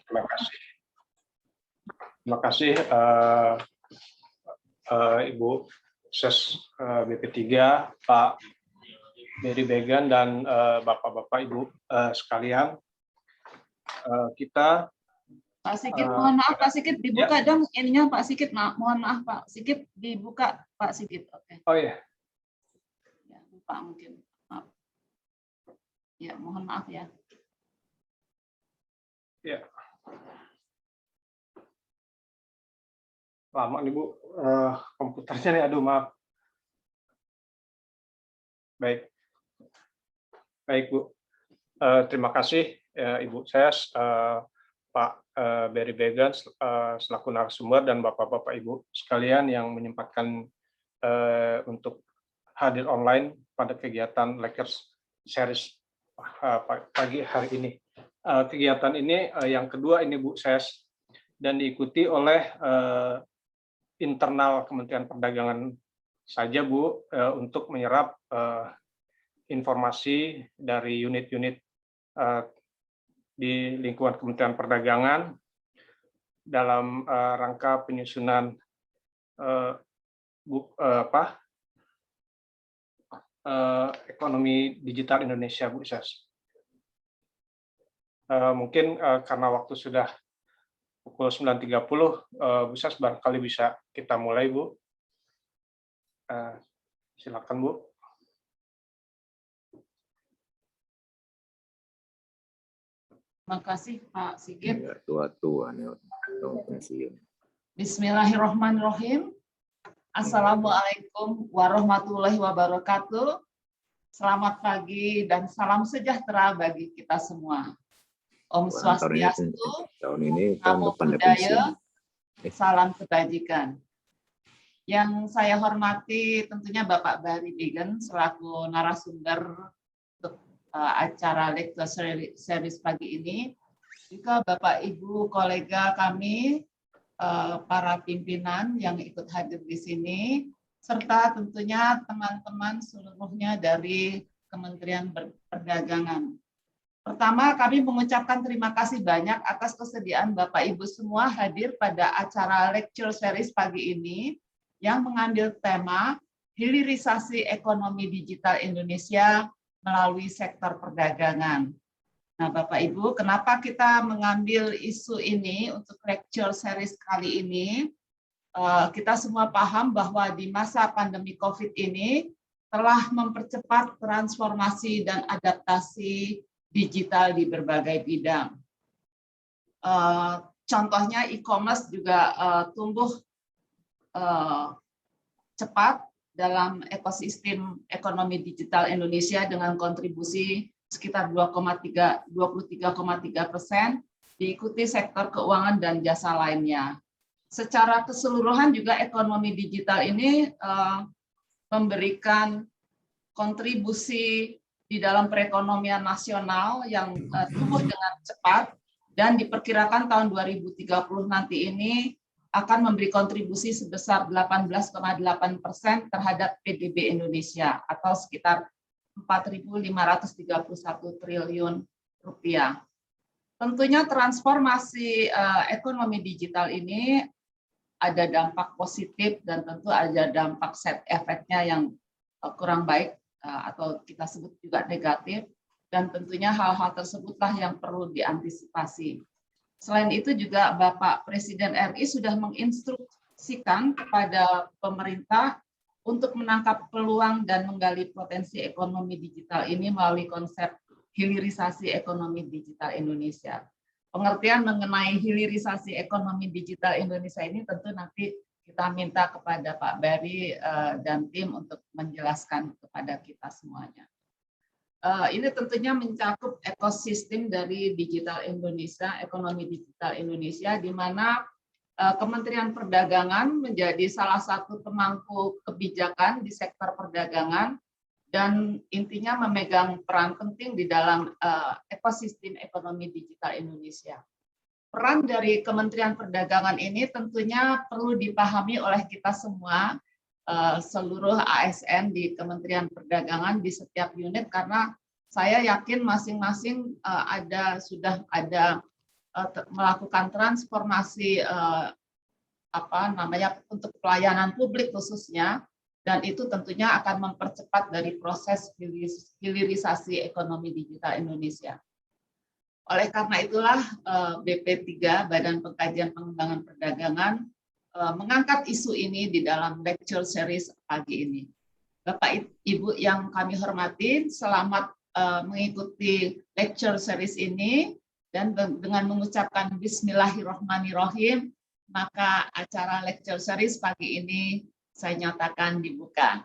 Terima kasih. Terima kasih Ibu Ses BP3, Pak Berry Began, dan Bapak-Bapak Ibu sekalian. Kita Pak Sigit, mohon maaf Pak Sigit, dibuka ya. Dong ininya Pak Sigit, mohon maaf Pak Sigit, dibuka Pak Sigit. Oke. Oh iya. Ya, lupa mungkin. Maaf. Ya, mohon maaf ya. Ya. Lama nih Bu, komputernya nih, aduh maaf. Baik. Baik Bu. Terima kasih Ibu Ses, Pak Berry Began selaku narasumber, dan Bapak-Bapak Ibu sekalian yang menyempatkan untuk hadir online pada kegiatan Lectures Series pagi hari ini. Kegiatan ini yang kedua ini Bu Ses, dan diikuti oleh internal Kementerian Perdagangan saja Bu, untuk menyerap informasi dari unit-unit di lingkungan Kementerian Perdagangan dalam rangka penyusunan ekonomi digital Indonesia, Bu Ses. Mungkin karena waktu sudah pukul 9.30, Bu Ses barangkali bisa kita mulai, Bu. Silakan, Bu. Terima kasih Pak Sigit. Tua-tua nih, pensiun. Bismillahirrahmanirrahim. Assalamualaikum warahmatullahi wabarakatuh. Selamat pagi dan salam sejahtera bagi kita semua. Om Swastiastu, Namo Buddhaya, salam kebajikan. Yang saya hormati tentunya Bapak Berry Began selaku narasumber untuk acara lecture series pagi ini, juga Bapak Ibu kolega kami, para pimpinan yang ikut hadir di sini, serta tentunya teman-teman seluruhnya dari Kementerian Perdagangan. Pertama, kami mengucapkan terima kasih banyak atas kesediaan Bapak Ibu semua hadir pada acara lecture series pagi ini yang mengambil tema hilirisasi ekonomi digital Indonesia melalui sektor perdagangan. Nah, Bapak Ibu, kenapa kita mengambil isu ini untuk lecture series kali ini? Kita semua paham bahwa di masa pandemi COVID ini telah mempercepat transformasi dan adaptasi digital di berbagai bidang. Contohnya e-commerce juga tumbuh cepat dalam ekosistem ekonomi digital Indonesia dengan kontribusi sekitar 23,3%, diikuti sektor keuangan dan jasa lainnya. Secara keseluruhan juga ekonomi digital ini memberikan kontribusi di dalam perekonomian nasional yang tumbuh dengan cepat, dan diperkirakan tahun 2030 nanti ini akan memberi kontribusi sebesar 18,8% terhadap PDB Indonesia atau sekitar 4.531 triliun rupiah. Tentunya transformasi ekonomi digital ini ada dampak positif dan tentu ada dampak set efeknya yang kurang baik atau kita sebut juga negatif, dan tentunya hal-hal tersebutlah yang perlu diantisipasi. Selain itu juga Bapak Presiden RI sudah menginstruksikan kepada pemerintah untuk menangkap peluang dan menggali potensi ekonomi digital ini melalui konsep hilirisasi ekonomi digital Indonesia. Pengertian mengenai hilirisasi ekonomi digital Indonesia ini tentu nanti kita minta kepada Pak Berry dan tim untuk menjelaskan kepada kita semuanya. Ini tentunya mencakup ekosistem dari digital Indonesia, ekonomi digital Indonesia, di mana Kementerian Perdagangan menjadi salah satu pemangku kebijakan di sektor perdagangan dan intinya memegang peran penting di dalam ekosistem ekonomi digital Indonesia. Peran dari Kementerian Perdagangan ini tentunya perlu dipahami oleh kita semua, seluruh ASN di Kementerian Perdagangan di setiap unit, karena saya yakin masing-masing sudah ada melakukan transformasi untuk pelayanan publik khususnya, dan itu tentunya akan mempercepat dari proses hilirisasi ekonomi digital Indonesia. Oleh karena itulah BP3 Badan Pengkajian Pengembangan Perdagangan mengangkat isu ini di dalam lecture series pagi ini. Bapak Ibu yang kami hormati, selamat mengikuti lecture series ini, dan dengan mengucapkan Bismillahirrahmanirrahim, maka acara lecture series pagi ini saya nyatakan dibuka.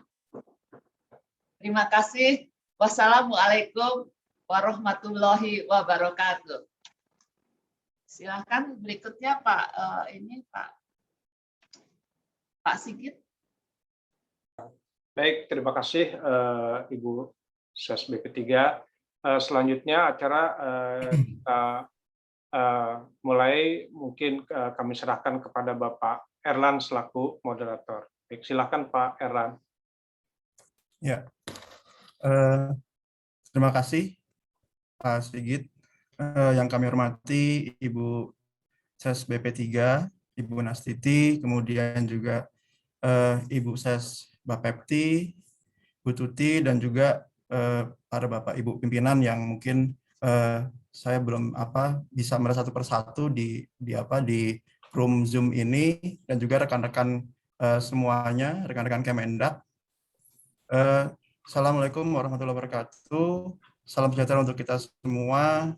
Terima kasih. Wassalamualaikum warahmatullahi wabarakatuh. Silakan berikutnya Pak Sigit. Baik, terima kasih Ibu Ses BP3. Selanjutnya acara kita mulai, mungkin kami serahkan kepada Bapak Erlan selaku moderator. Baik, silakan Pak Erlan. Ya, terima kasih Pak Sigit. Yang kami hormati Ibu Ses BP3, Ibu Nastiti, kemudian juga Ibu Ses Bapepti, Bu Tuti, dan juga para Bapak Ibu pimpinan yang mungkin saya belum bisa melihat satu persatu di room Zoom ini, dan juga rekan-rekan semuanya, rekan-rekan Kemendak. Assalamualaikum warahmatullahi wabarakatuh. Salam sejahtera untuk kita semua.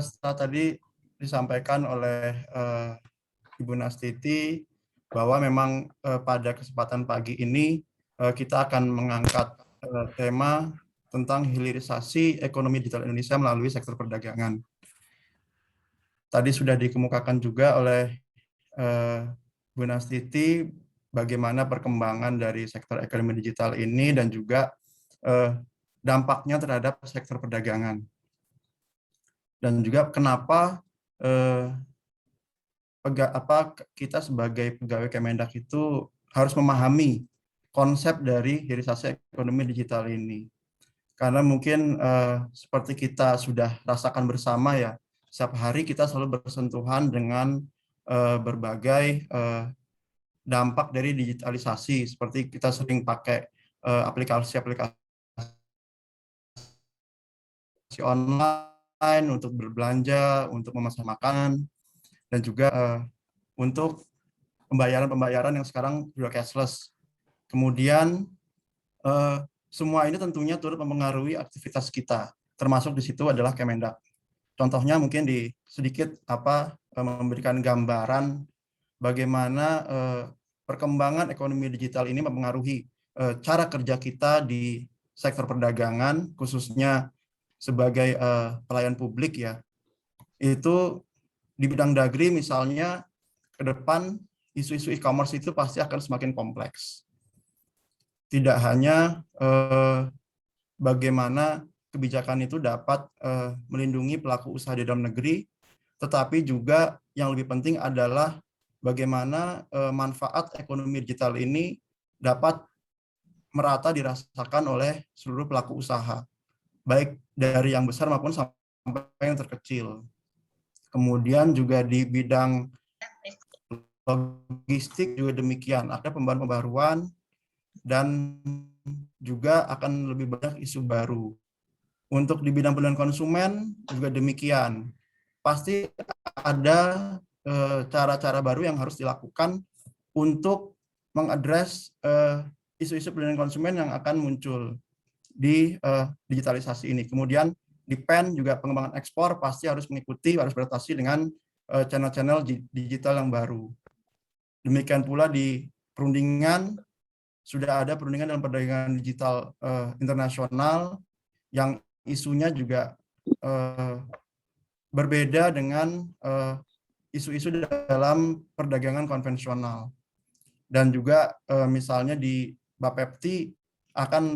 Setelah tadi disampaikan oleh Ibu Nastiti bahwa memang pada kesempatan pagi ini kita akan mengangkat tema tentang hilirisasi ekonomi digital Indonesia melalui sektor perdagangan. Tadi sudah dikemukakan juga oleh Bu Nastiti bagaimana perkembangan dari sektor ekonomi digital ini dan juga dampaknya terhadap sektor perdagangan. Dan juga kenapa kita sebagai pegawai Kemendak itu harus memahami konsep dari hilirisasi ekonomi digital ini. Karena mungkin seperti kita sudah rasakan bersama ya, setiap hari kita selalu bersentuhan dengan berbagai dampak dari digitalisasi, seperti kita sering pakai aplikasi-aplikasi online untuk berbelanja, untuk memesan makanan, dan juga untuk pembayaran-pembayaran yang sekarang sudah cashless. Kemudian semua ini tentunya turut mempengaruhi aktivitas kita, termasuk di situ adalah Kemendak. Contohnya mungkin sedikit memberikan gambaran bagaimana perkembangan ekonomi digital ini mempengaruhi cara kerja kita di sektor perdagangan, khususnya sebagai pelayan publik ya. Itu di bidang dagri misalnya, ke depan isu-isu e-commerce itu pasti akan semakin kompleks. Tidak hanya bagaimana kebijakan itu dapat melindungi pelaku usaha di dalam negeri, tetapi juga yang lebih penting adalah bagaimana manfaat ekonomi digital ini dapat merata dirasakan oleh seluruh pelaku usaha, baik dari yang besar maupun sampai yang terkecil. Kemudian juga di bidang logistik juga demikian, ada pembaruan dan juga akan lebih banyak isu baru. Untuk di bidang pelindungan konsumen juga demikian. Pasti ada cara-cara baru yang harus dilakukan untuk mengadres isu-isu perlindungan konsumen yang akan muncul di digitalisasi ini. Kemudian di PEN juga pengembangan ekspor pasti harus mengikuti, harus beradaptasi dengan channel-channel digital yang baru. Demikian pula di perundingan, sudah ada perundingan dalam perdagangan digital internasional yang isunya juga berbeda dengan isu-isu dalam perdagangan konvensional. Dan juga misalnya di Bapepti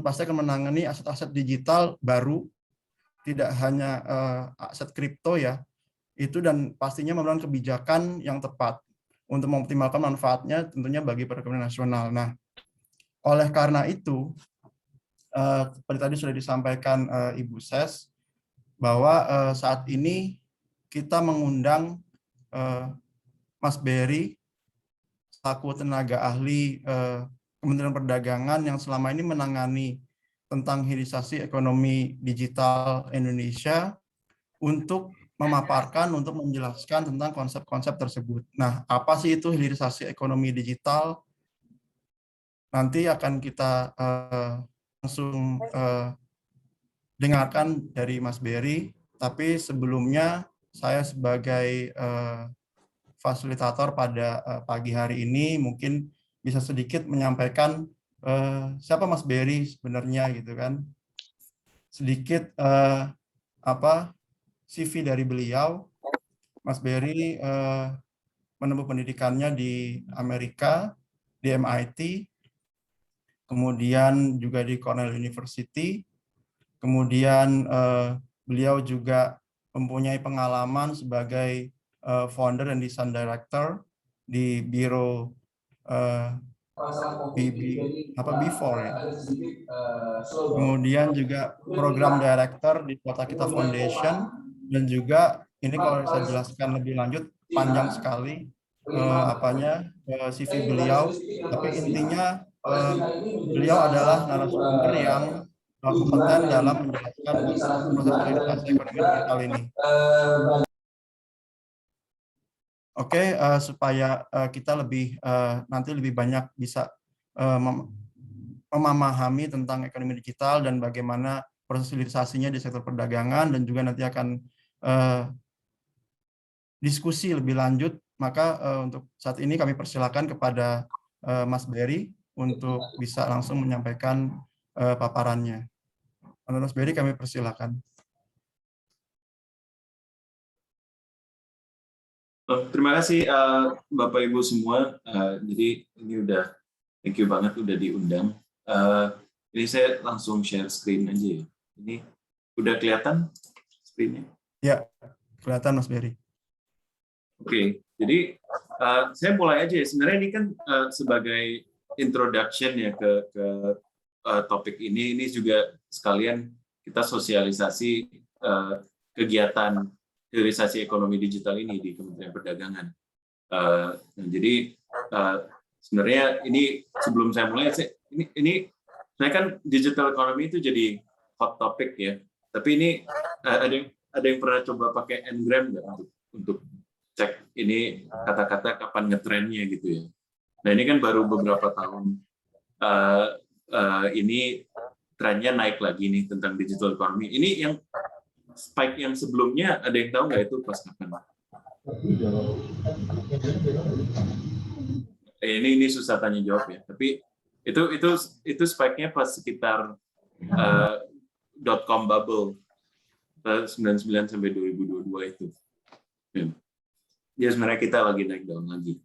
pasti akan menangani aset-aset digital baru, tidak hanya aset kripto ya, itu, dan pastinya memberikan kebijakan yang tepat untuk mengoptimalkan manfaatnya tentunya bagi perekonomian nasional. Nah, oleh karena itu, seperti tadi sudah disampaikan Ibu Ses, bahwa saat ini kita mengundang Mas Berry selaku tenaga ahli Kementerian Perdagangan yang selama ini menangani tentang hilirisasi ekonomi digital Indonesia untuk memaparkan, untuk menjelaskan tentang konsep-konsep tersebut. Nah, apa sih itu hilirisasi ekonomi digital? Nanti akan kita langsung dengarkan dari Mas Berry, tapi sebelumnya saya sebagai fasilitator pada pagi hari ini mungkin bisa sedikit menyampaikan siapa Mas Berry sebenarnya gitu kan. Sedikit CV dari beliau. Mas Berry menempuh pendidikannya di Amerika, di MIT, kemudian juga di Cornell University. Kemudian beliau juga mempunyai pengalaman sebagai founder dan design director di biro B4 ya. Kemudian juga program director di Kota Kita Foundation, dan juga ini kalau saya jelaskan lebih lanjut panjang sekali CV beliau, tapi intinya beliau adalah narasumber yang kompeten dalam menjelaskan proses hilirisasi ekonomi digital ini. Oke, supaya kita nanti lebih banyak bisa memahami tentang ekonomi digital dan bagaimana proses hilirisasinya di sektor perdagangan, dan juga nanti akan diskusi lebih lanjut, maka untuk saat ini kami persilakan kepada Mas Berry untuk bisa langsung menyampaikan paparannya. Mas Berry, kami persilakan. Terima kasih Bapak Ibu semua. Jadi ini udah thank you banget udah diundang. Ini saya langsung share screen aja ya. Ini udah kelihatan screen-nya? Ya, kelihatan Mas Berry. Oke, jadi saya mulai aja ya. Sebenarnya ini kan sebagai introduction ya ke topik ini juga sekalian kita sosialisasi kegiatan hilirisasi ekonomi digital ini di Kementerian Perdagangan. Jadi sebenarnya ini sebelum saya mulai, ini saya kan digital economy itu jadi hot topic ya. Tapi ini ada yang pernah coba pakai Ngram nggak untuk cek ini kata-kata kapan ngetrennya gitu ya. Nah ini kan baru beberapa tahun ini trennya naik lagi nih tentang digital economy. Ini yang spike yang sebelumnya ada yang tahu nggak itu pas kapan? Ini susah tanya jawab ya. Tapi itu spike-nya pas sekitar .com bubble 99 sampai 2022 itu. Ya sebenarnya kita lagi naik daun lagi.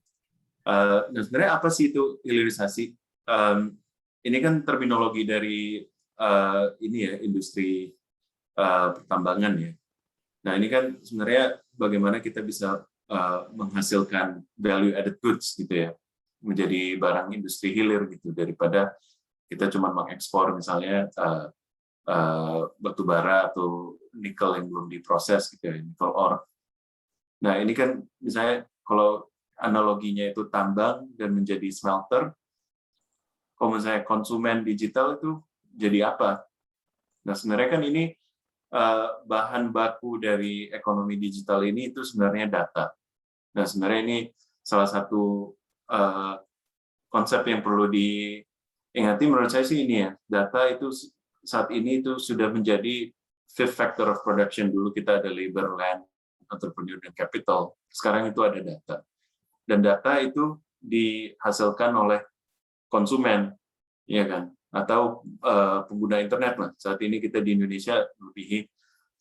Nah sebenarnya apa sih itu hilirisasi? Ini kan terminologi dari ini ya industri pertambangan ya. Nah ini kan sebenarnya bagaimana kita bisa menghasilkan value added goods gitu ya, menjadi barang industri hilir gitu, daripada kita cuma mengekspor misalnya batu bara atau nikel yang belum diproses gitu ya, nikel ore. Nah ini kan misalnya kalau analoginya itu tambang dan menjadi smelter, kalau misalnya konsumen digital itu jadi apa? Nah sebenarnya kan ini bahan baku dari ekonomi digital ini itu sebenarnya data. Nah sebenarnya ini salah satu konsep yang perlu diingati menurut saya sih ini ya, data itu saat ini itu sudah menjadi fifth factor of production. Dulu kita ada labor, land, entrepreneur, dan capital. Sekarang itu ada data. Dan data itu dihasilkan oleh konsumen, ya kan? Atau pengguna internet lah. Saat ini kita di Indonesia melebihi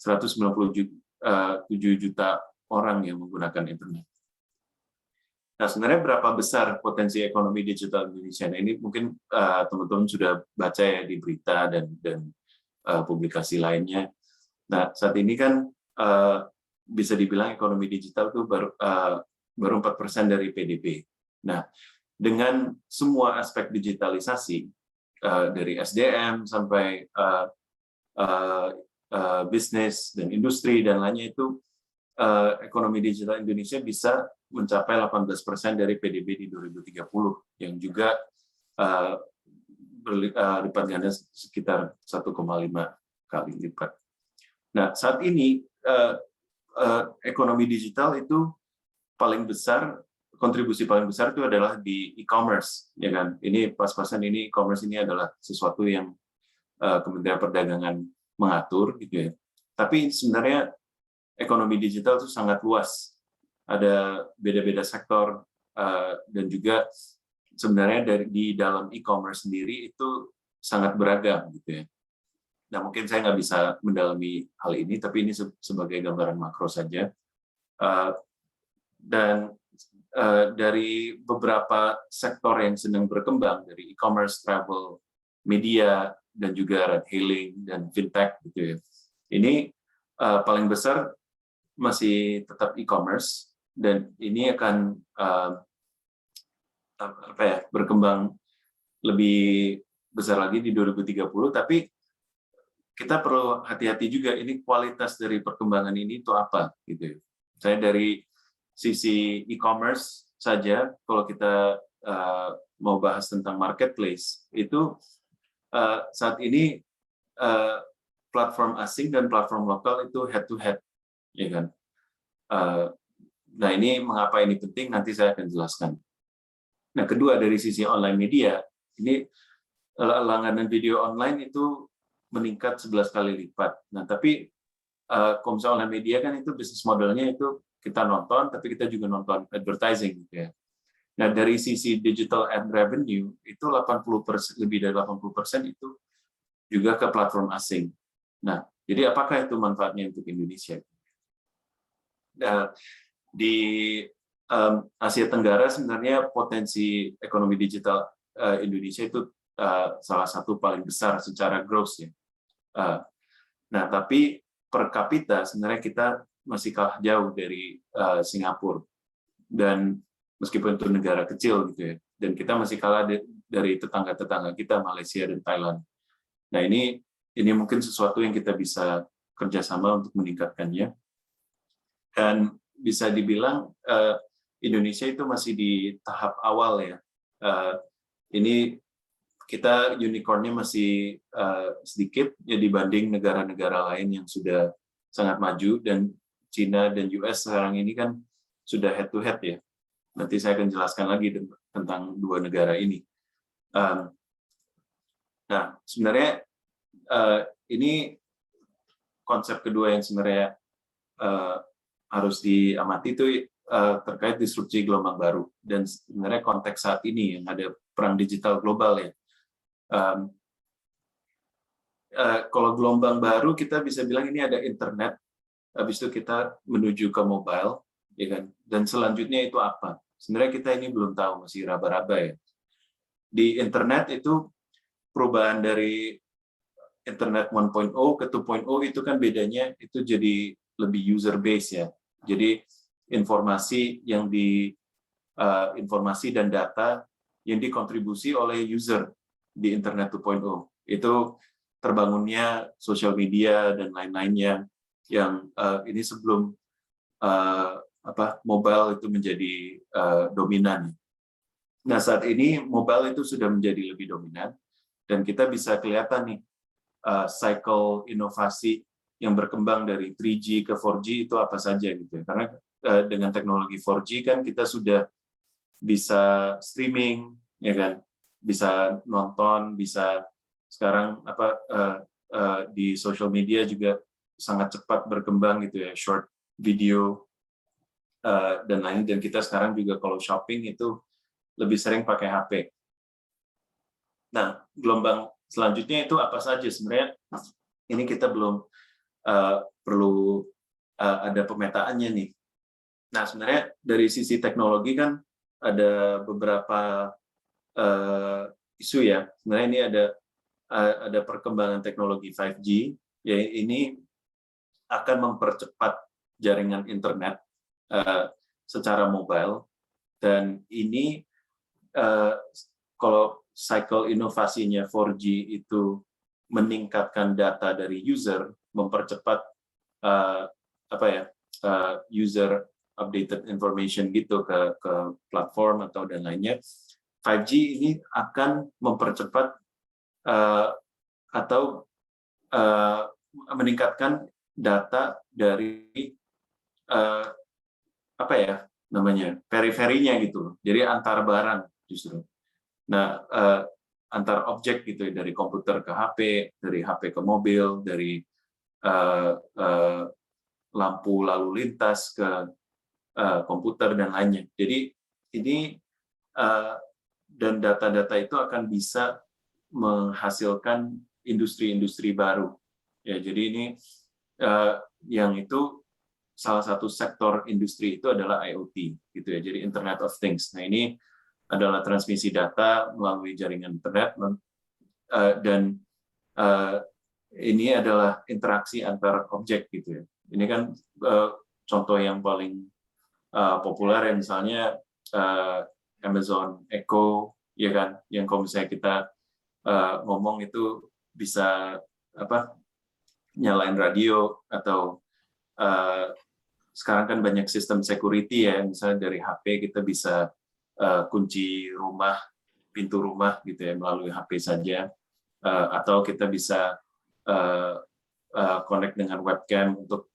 197 juta orang yang menggunakan internet. Nah, sebenarnya berapa besar potensi ekonomi digital Indonesia? Nah, ini mungkin teman-teman sudah baca ya di berita dan publikasi lainnya. Nah, saat ini kan bisa dibilang ekonomi digital itu baru 4% dari PDB. Nah, dengan semua aspek digitalisasi, dari SDM sampai bisnis dan industri dan lainnya itu ekonomi digital Indonesia bisa mencapai 18% dari PDB di 2030, yang juga lipat ganda sekitar 1,5 kali lipat. Nah, saat ini ekonomi digital itu paling besar, kontribusi paling besar itu adalah di e-commerce, ya kan? Ini pas-pasan ini e-commerce ini adalah sesuatu yang Kementerian Perdagangan mengatur, gitu ya. Tapi sebenarnya ekonomi digital itu sangat luas, ada beda-beda sektor, dan juga sebenarnya di dalam e-commerce sendiri itu sangat beragam, gitu ya. Nah, mungkin saya nggak bisa mendalami hal ini, tapi ini sebagai gambaran makro saja. Dan dari beberapa sektor yang sedang berkembang, dari e-commerce, travel, media, dan juga ride-hailing dan fintech, gitu ya. Ini paling besar masih tetap e-commerce, dan ini akan berkembang lebih besar lagi di 2030. Tapi kita perlu hati-hati juga, ini kualitas dari perkembangan ini itu apa, gitu. Saya dari sisi e-commerce saja, kalau kita mau bahas tentang marketplace, itu saat ini platform asing dan platform lokal itu head to head, ya kan? Nah, ini mengapa ini penting, nanti saya akan jelaskan. Nah, kedua, dari sisi online media, ini langganan video online itu meningkat 11 kali lipat. Nah, tapi kalau misalnya online media kan itu bisnis modelnya itu kita nonton, tapi kita juga nonton advertising, gitu ya. Nah, dari sisi digital ad revenue, itu 80%, lebih dari 80% itu juga ke platform asing. Nah, jadi apakah itu manfaatnya untuk Indonesia? Nah, di Asia Tenggara sebenarnya potensi ekonomi digital Indonesia itu salah satu paling besar secara growth, ya. Nah, tapi per kapita sebenarnya kita masih kalah jauh dari Singapura, dan meskipun itu negara kecil, gitu ya, dan kita masih kalah dari tetangga-tetangga kita, Malaysia dan Thailand. Nah, ini mungkin sesuatu yang kita bisa kerjasama untuk meningkatkannya. Dan bisa dibilang Indonesia itu masih di tahap awal, ya. Ini kita unicorn-nya masih sedikit ya dibanding negara-negara lain yang sudah sangat maju, dan China dan US sekarang ini kan sudah head to head, ya. Nanti saya akan jelaskan lagi tentang dua negara ini. Nah, sebenarnya ini konsep kedua yang sebenarnya harus diamati itu terkait disrupsi gelombang baru, dan sebenarnya konteks saat ini yang ada perang digital global, ya. Kalau gelombang baru kita bisa bilang ini ada internet, habis itu kita menuju ke mobile, ya kan? Dan selanjutnya itu apa? Sebenarnya kita ini belum tahu, masih raba-raba, ya. Di internet itu perubahan dari internet 1.0 ke 2.0 itu kan bedanya itu jadi lebih user base, ya. Jadi informasi dan data yang dikontribusi oleh user di internet 2.0 itu terbangunnya sosial media dan lain-lainnya, yang ini sebelum mobile itu menjadi dominan. Nah, saat ini mobile itu sudah menjadi lebih dominan, dan kita bisa kelihatan nih cycle inovasi yang berkembang dari 3G ke 4G itu apa saja, gitu. Karena dengan teknologi 4G kan kita sudah bisa streaming, ya kan, bisa nonton, bisa sekarang di social media juga sangat cepat berkembang, gitu ya, short video dan lain. Dan kita sekarang juga kalau shopping itu lebih sering pakai HP. Nah, gelombang selanjutnya itu apa saja? Sebenarnya ini kita belum perlu ada pemetaannya nih. Nah, sebenarnya dari sisi teknologi kan ada beberapa isu, ya. Sebenarnya ini ada perkembangan teknologi 5G, ya, ini akan mempercepat jaringan internet secara mobile, dan ini kalau cycle inovasinya 4G itu meningkatkan data dari user, mempercepat user updated information gitu ke platform atau dan lainnya. 5G ini akan mempercepat atau meningkatkan data dari apa ya namanya periferinya gitu, jadi antar barang justru. Nah, antar objek gitu ya, dari komputer ke HP, dari HP ke mobil, dari lampu lalu lintas ke komputer dan lainnya. Jadi ini dan data-data itu akan bisa menghasilkan industri-industri baru. Ya, jadi ini yang itu salah satu sektor industri itu adalah IoT, gitu ya. Jadi Internet of Things. Nah, ini adalah transmisi data melalui jaringan internet dan ini adalah interaksi antar objek, gitu ya. Ini kan contoh yang paling populer ya, misalnya Amazon Echo, ya kan, yang kalau misalnya kita ngomong itu bisa nyalain radio, atau sekarang kan banyak sistem security ya, misalnya dari HP kita bisa kunci rumah, pintu rumah gitu ya melalui HP saja, atau kita bisa connect dengan webcam untuk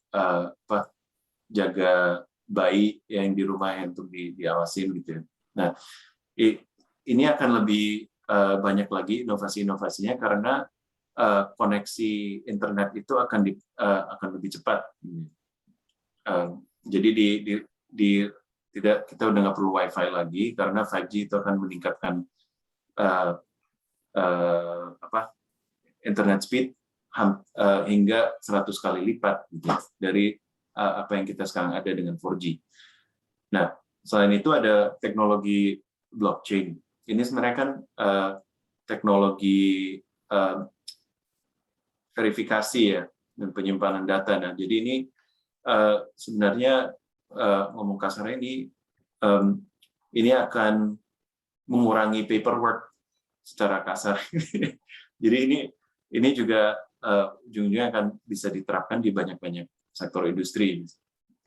jaga bayi yang di rumah yang untuk diawasin gitu ya. Nah, ini akan lebih banyak lagi inovasi-inovasinya karena koneksi internet itu akan lebih cepat. Jadi kita udah nggak perlu WiFi lagi karena 5G itu akan meningkatkan internet speed hingga 100 kali lipat gitu, dari apa yang kita sekarang ada dengan 4G. Nah, selain itu ada teknologi blockchain. Ini sebenarnya kan teknologi verifikasi ya dan penyimpanan data. Nah, jadi ini sebenarnya ngomong kasarnya ini akan mengurangi paperwork secara kasar. Jadi ini juga ujung-ujungnya akan bisa diterapkan di banyak-banyak sektor industri.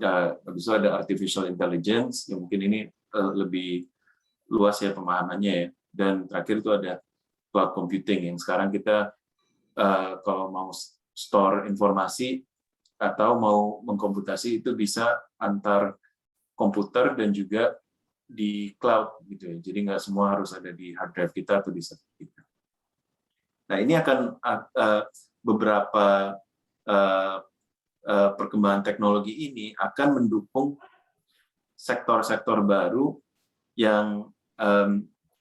Habis itu ada artificial intelligence, yang mungkin ini lebih luas ya pemahamannya ya. Dan terakhir itu ada cloud computing, yang sekarang kita kalau mau store informasi atau mau mengkomputasi itu bisa antar komputer dan juga di cloud gitu ya. Jadi nggak semua harus ada di hard drive kita atau di server kita. Nah, ini akan beberapa perkembangan teknologi ini akan mendukung sektor-sektor baru yang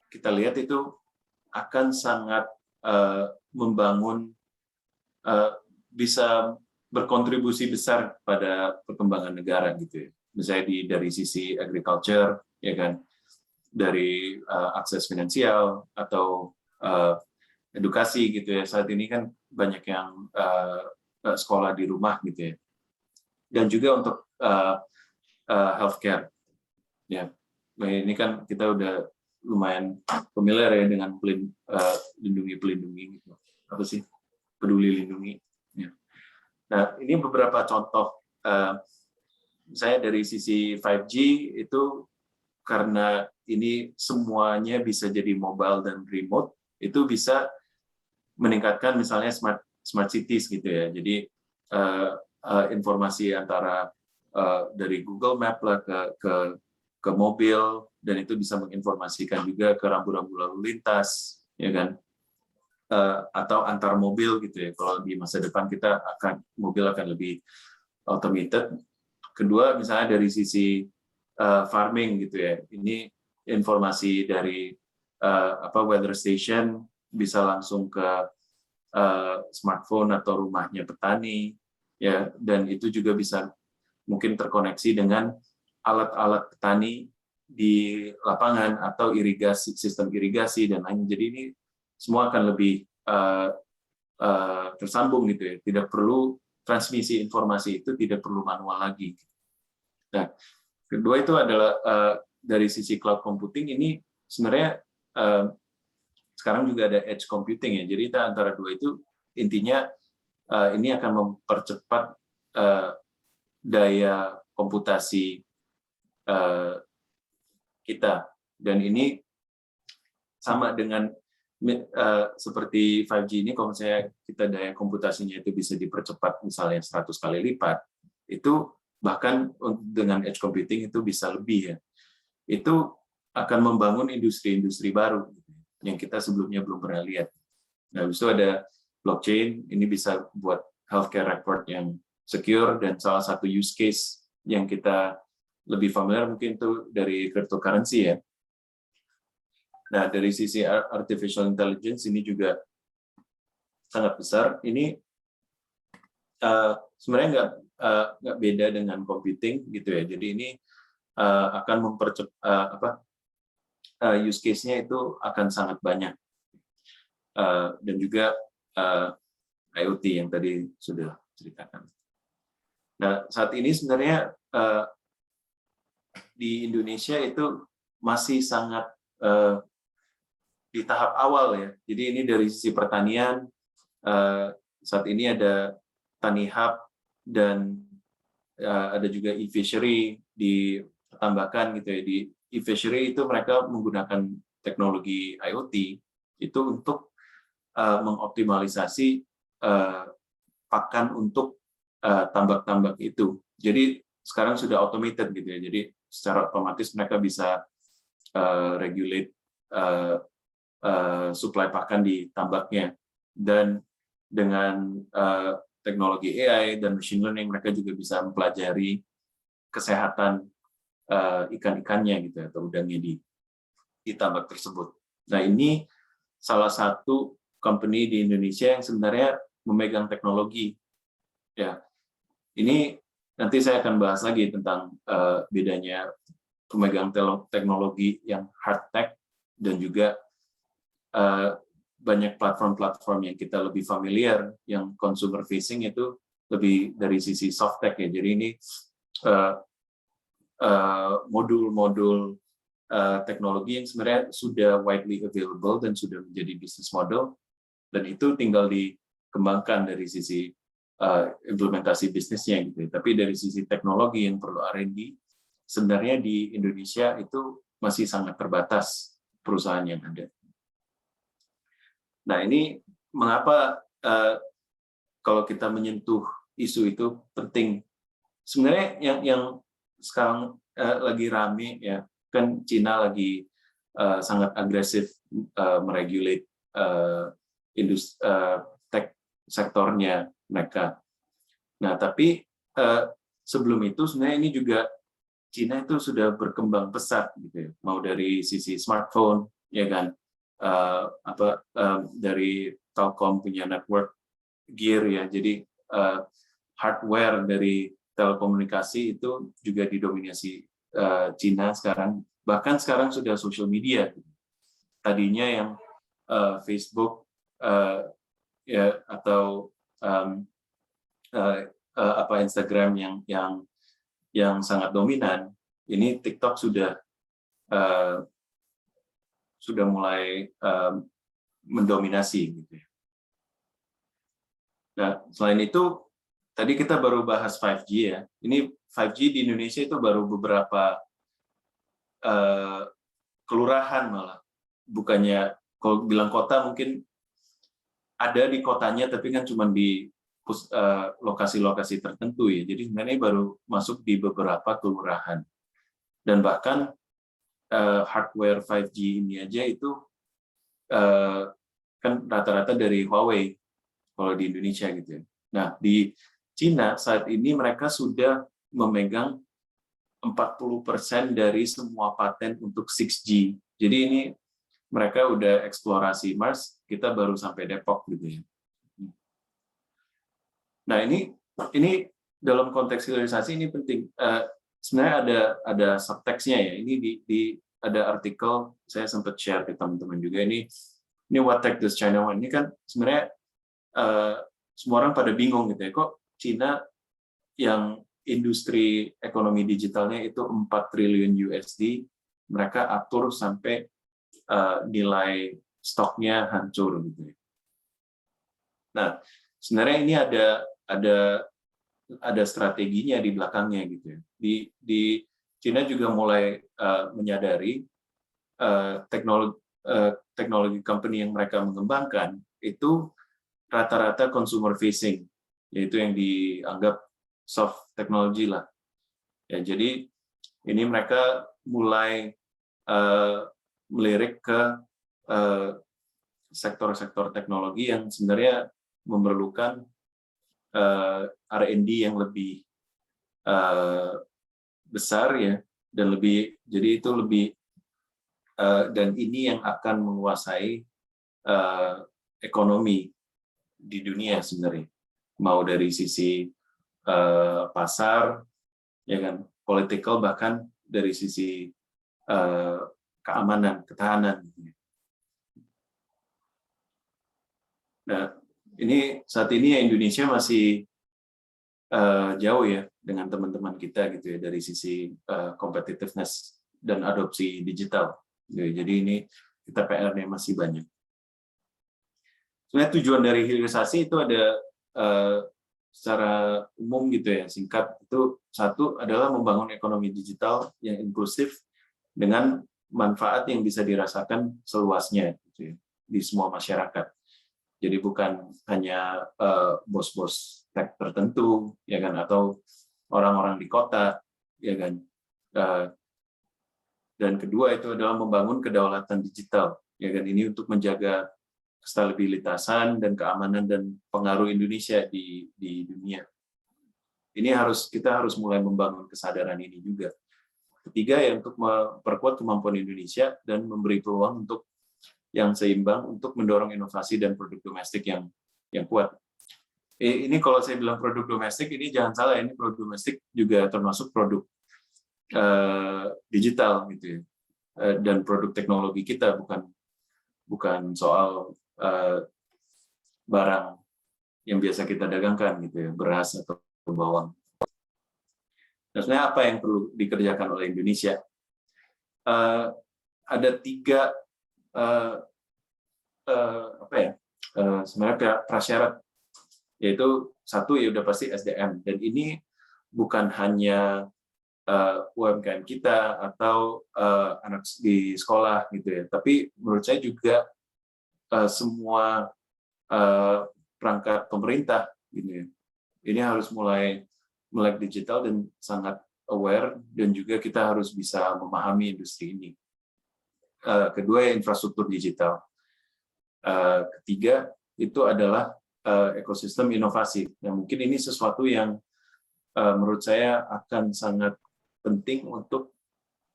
kita lihat itu akan sangat membangun, bisa berkontribusi besar pada perkembangan negara gitu ya. Misalnya dari sisi agriculture, ya kan, dari akses finansial atau edukasi gitu ya. Saat ini kan banyak yang sekolah di rumah gitu ya. Dan juga untuk healthcare. Ya, ini kan kita udah lumayan familiar ya dengan pelindungi gitu. Apa sih? Peduli Lindungi. Ya. Nah, ini beberapa contoh. Saya dari sisi 5G itu karena ini semuanya bisa jadi mobile dan remote, itu bisa meningkatkan misalnya smart cities gitu ya. Jadi informasi antara dari Google Map lah ke mobil, dan itu bisa menginformasikan juga ke rambu-rambu lalu lintas, ya kan? Atau antar mobil gitu ya. Kalau di masa depan mobil akan lebih automated. Kedua, misalnya dari sisi farming gitu ya. Ini informasi dari weather station bisa langsung ke smartphone atau rumahnya petani ya, dan itu juga bisa mungkin terkoneksi dengan alat-alat petani di lapangan atau sistem irigasi dan lain. Jadi ini semua akan lebih tersambung gitu ya. Tidak perlu transmisi informasi itu tidak perlu manual lagi. Nah, kedua itu adalah dari sisi cloud computing ini sebenarnya sekarang juga ada edge computing ya. Jadi antara dua itu intinya ini akan mempercepat daya komputasi kita, dan ini sama dengan seperti 5G ini, kalau misalnya kita daya komputasinya itu bisa dipercepat misalnya 100 kali lipat, itu bahkan dengan edge computing itu bisa lebih ya. Itu akan membangun industri-industri baru yang kita sebelumnya belum pernah lihat. Nah, habis itu ada blockchain, ini bisa buat healthcare record yang secure, dan salah satu use case yang kita lebih familiar mungkin itu dari cryptocurrency ya. Nah, dari sisi artificial intelligence ini juga sangat besar. Ini sebenarnya nggak beda dengan computing gitu ya. Jadi ini akan mempercepat use case-nya itu akan sangat banyak, dan juga IoT yang tadi sudah ceritakan. Nah, saat ini sebenarnya di Indonesia itu masih sangat di tahap awal ya. Jadi ini dari sisi pertanian, saat ini ada Tani Hub, dan ada juga e-fishery di Tambakan gitu ya. Di e-fishery itu mereka menggunakan teknologi IoT itu untuk mengoptimalisasi pakan untuk tambak-tambak itu. Jadi sekarang sudah automated gitu ya. Jadi secara otomatis mereka bisa regulate supply pakan di tambaknya, dan dengan teknologi AI dan machine learning mereka juga bisa mempelajari kesehatan ikan-ikannya gitu atau udangnya di tambak tersebut. Nah, ini salah satu company di Indonesia yang sebenarnya memegang teknologi ya. Ini nanti saya akan bahas lagi tentang bedanya pemegang teknologi yang hard tech dan juga banyak platform-platform yang kita lebih familiar, yang consumer facing itu lebih dari sisi soft tech ya. Jadi ini modul-modul teknologi yang sebenarnya sudah widely available dan sudah menjadi business model, dan itu tinggal dikembangkan dari sisi implementasi bisnisnya gitu. Tapi dari sisi teknologi yang perlu R&D, sebenarnya di Indonesia itu masih sangat terbatas perusahaan yang ada. Nah, ini mengapa kalau kita menyentuh isu itu penting. Sebenarnya yang sekarang lagi rame ya, kan Cina lagi sangat agresif meregulate industri tech sektornya mereka. Nah, tapi sebelum itu sebenarnya ini juga Cina itu sudah berkembang pesat gitu ya. Mau dari sisi smartphone ya kan, dari Telkom punya network gear ya. Jadi hardware dari telekomunikasi itu juga didominasi Cina sekarang. Bahkan sekarang sudah social media. Tadinya yang Facebook ya, atau Instagram yang sangat dominan, ini TikTok sudah mulai mendominasi gitu ya. Nah, selain itu tadi kita baru bahas 5G ya. Ini 5G di Indonesia itu baru beberapa kelurahan malah. Bukannya kalau bilang kota mungkin ada di kotanya, tapi kan cuma di lokasi-lokasi tertentu ya. Jadi sebenarnya baru masuk di beberapa kelurahan. Dan bahkan hardware 5G ini aja itu kan rata-rata dari Huawei kalau di Indonesia gitu ya. Nah, di Cina saat ini mereka sudah memegang 40% dari semua paten untuk 6G. Jadi ini mereka udah eksplorasi Mars, kita baru sampai Depok gitu ya. Nah, ini dalam konteks hilirisasi ini penting. Sebenarnya ada subteksnya ya. Ini ada artikel saya sempat share ke teman-teman juga. Ini What Tech Does China Want? Ini kan sebenarnya semua orang pada bingung gitu ya. Kok Cina yang industri ekonomi digitalnya itu 4 triliun USD, mereka atur sampai nilai stoknya hancur gitu ya. Nah, sebenarnya ini ada ada strateginya di belakangnya gitu ya. Di Cina juga mulai menyadari teknologi company yang mereka mengembangkan itu rata-rata consumer facing, yaitu yang dianggap soft technology lah. Ya, jadi ini mereka mulai melirik ke sektor-sektor teknologi yang sebenarnya memerlukan R&D yang lebih besar ya, dan jadi itu lebih dan ini yang akan menguasai ekonomi di dunia sebenarnya, mau dari sisi pasar, ya kan, political, bahkan dari sisi keamanan, ketahanan. Nah, saat ini ya Indonesia masih jauh ya dengan teman-teman kita gitu ya dari sisi competitiveness dan adopsi digital. Jadi ini kita PR-nya masih banyak. Sebenarnya tujuan dari hilirisasi itu ada secara umum gitu ya, singkat itu satu adalah membangun ekonomi digital yang inklusif dengan manfaat yang bisa dirasakan seluasnya gitu ya, di semua masyarakat. Jadi bukan hanya bos-bos tech tertentu ya kan, atau orang-orang di kota ya kan. Dan kedua itu adalah membangun kedaulatan digital ya kan, ini untuk menjaga stabilitasan dan keamanan dan pengaruh Indonesia di dunia. Kita harus mulai membangun kesadaran ini juga. Ketiga ya, untuk memperkuat kemampuan Indonesia dan memberi peluang untuk yang seimbang untuk mendorong inovasi dan produk domestik yang kuat. Ini kalau saya bilang produk domestik, ini jangan salah, ini produk domestik juga termasuk produk digital gitu ya, dan produk teknologi kita, bukan soal barang yang biasa kita dagangkan gitu ya, beras atau bawang. Nah, sebenarnya apa yang perlu dikerjakan oleh Indonesia? Ada 3 sebenarnya prasyarat, yaitu satu ya udah pasti SDM, dan ini bukan hanya UMKM kita atau anak di sekolah gitu ya, tapi menurut saya juga semua perangkat pemerintah gitu ya. Ini harus mulai melek digital dan sangat aware, dan juga kita harus bisa memahami industri ini. Kedua ya infrastruktur digital. Ketiga itu adalah ekosistem inovasi. Nah, mungkin ini sesuatu yang menurut saya akan sangat penting untuk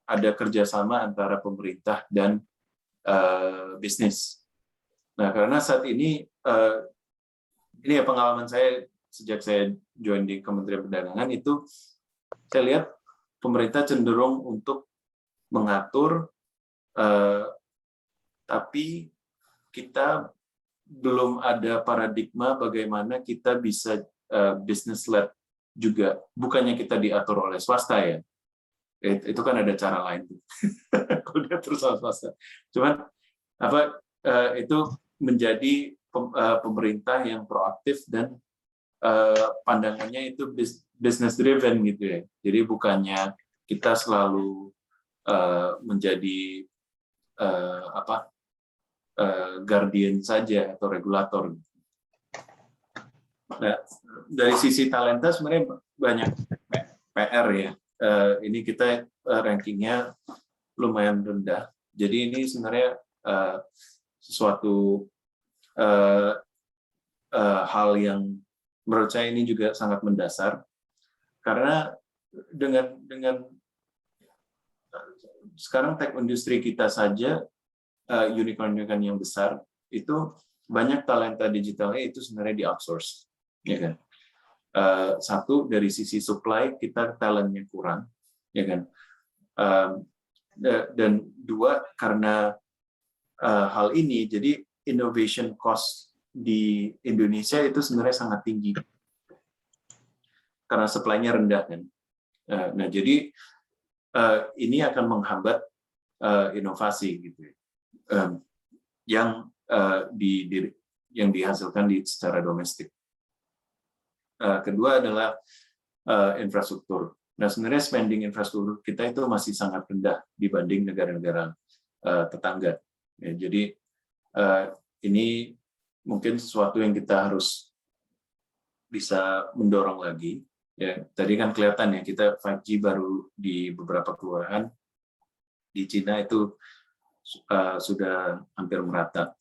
ada kerjasama antara pemerintah dan bisnis. Nah, karena saat ini ya pengalaman saya sejak saya join di Kementerian Perdagangan itu, saya lihat pemerintah cenderung untuk mengatur, tapi kita belum ada paradigma bagaimana kita bisa business led juga. Bukannya kita diatur oleh swasta ya, itu kan ada cara lain tuh. Kalau diatur sama swasta. Cuman itu menjadi pemerintah yang proaktif dan pandangannya itu business driven gitu ya. Jadi bukannya kita selalu menjadi guardian saja atau regulator. Nah, dari sisi talenta sebenarnya banyak PR ya. Ini kita rankingnya lumayan rendah. Jadi ini sebenarnya sesuatu hal yang menurut saya ini juga sangat mendasar, karena dengan sekarang tech industri kita saja unicorn yang besar itu banyak talenta digitalnya itu sebenarnya di outsource, ya kan? Satu dari sisi supply kita talentnya kurang, ya kan? Dan dua karena hal ini jadi innovation cost di Indonesia itu sebenarnya sangat tinggi karena supply-nya rendah kan. Nah, jadi ini akan menghambat inovasi gitu yang dihasilkan secara domestik. Kedua adalah infrastruktur. Nah, sebenarnya spending infrastruktur kita itu masih sangat rendah dibanding negara-negara tetangga. Ya, jadi ini mungkin sesuatu yang kita harus bisa mendorong lagi. Ya, tadi kan kelihatan ya kita 5G baru di beberapa kelurahan di Cina itu sudah hampir merata.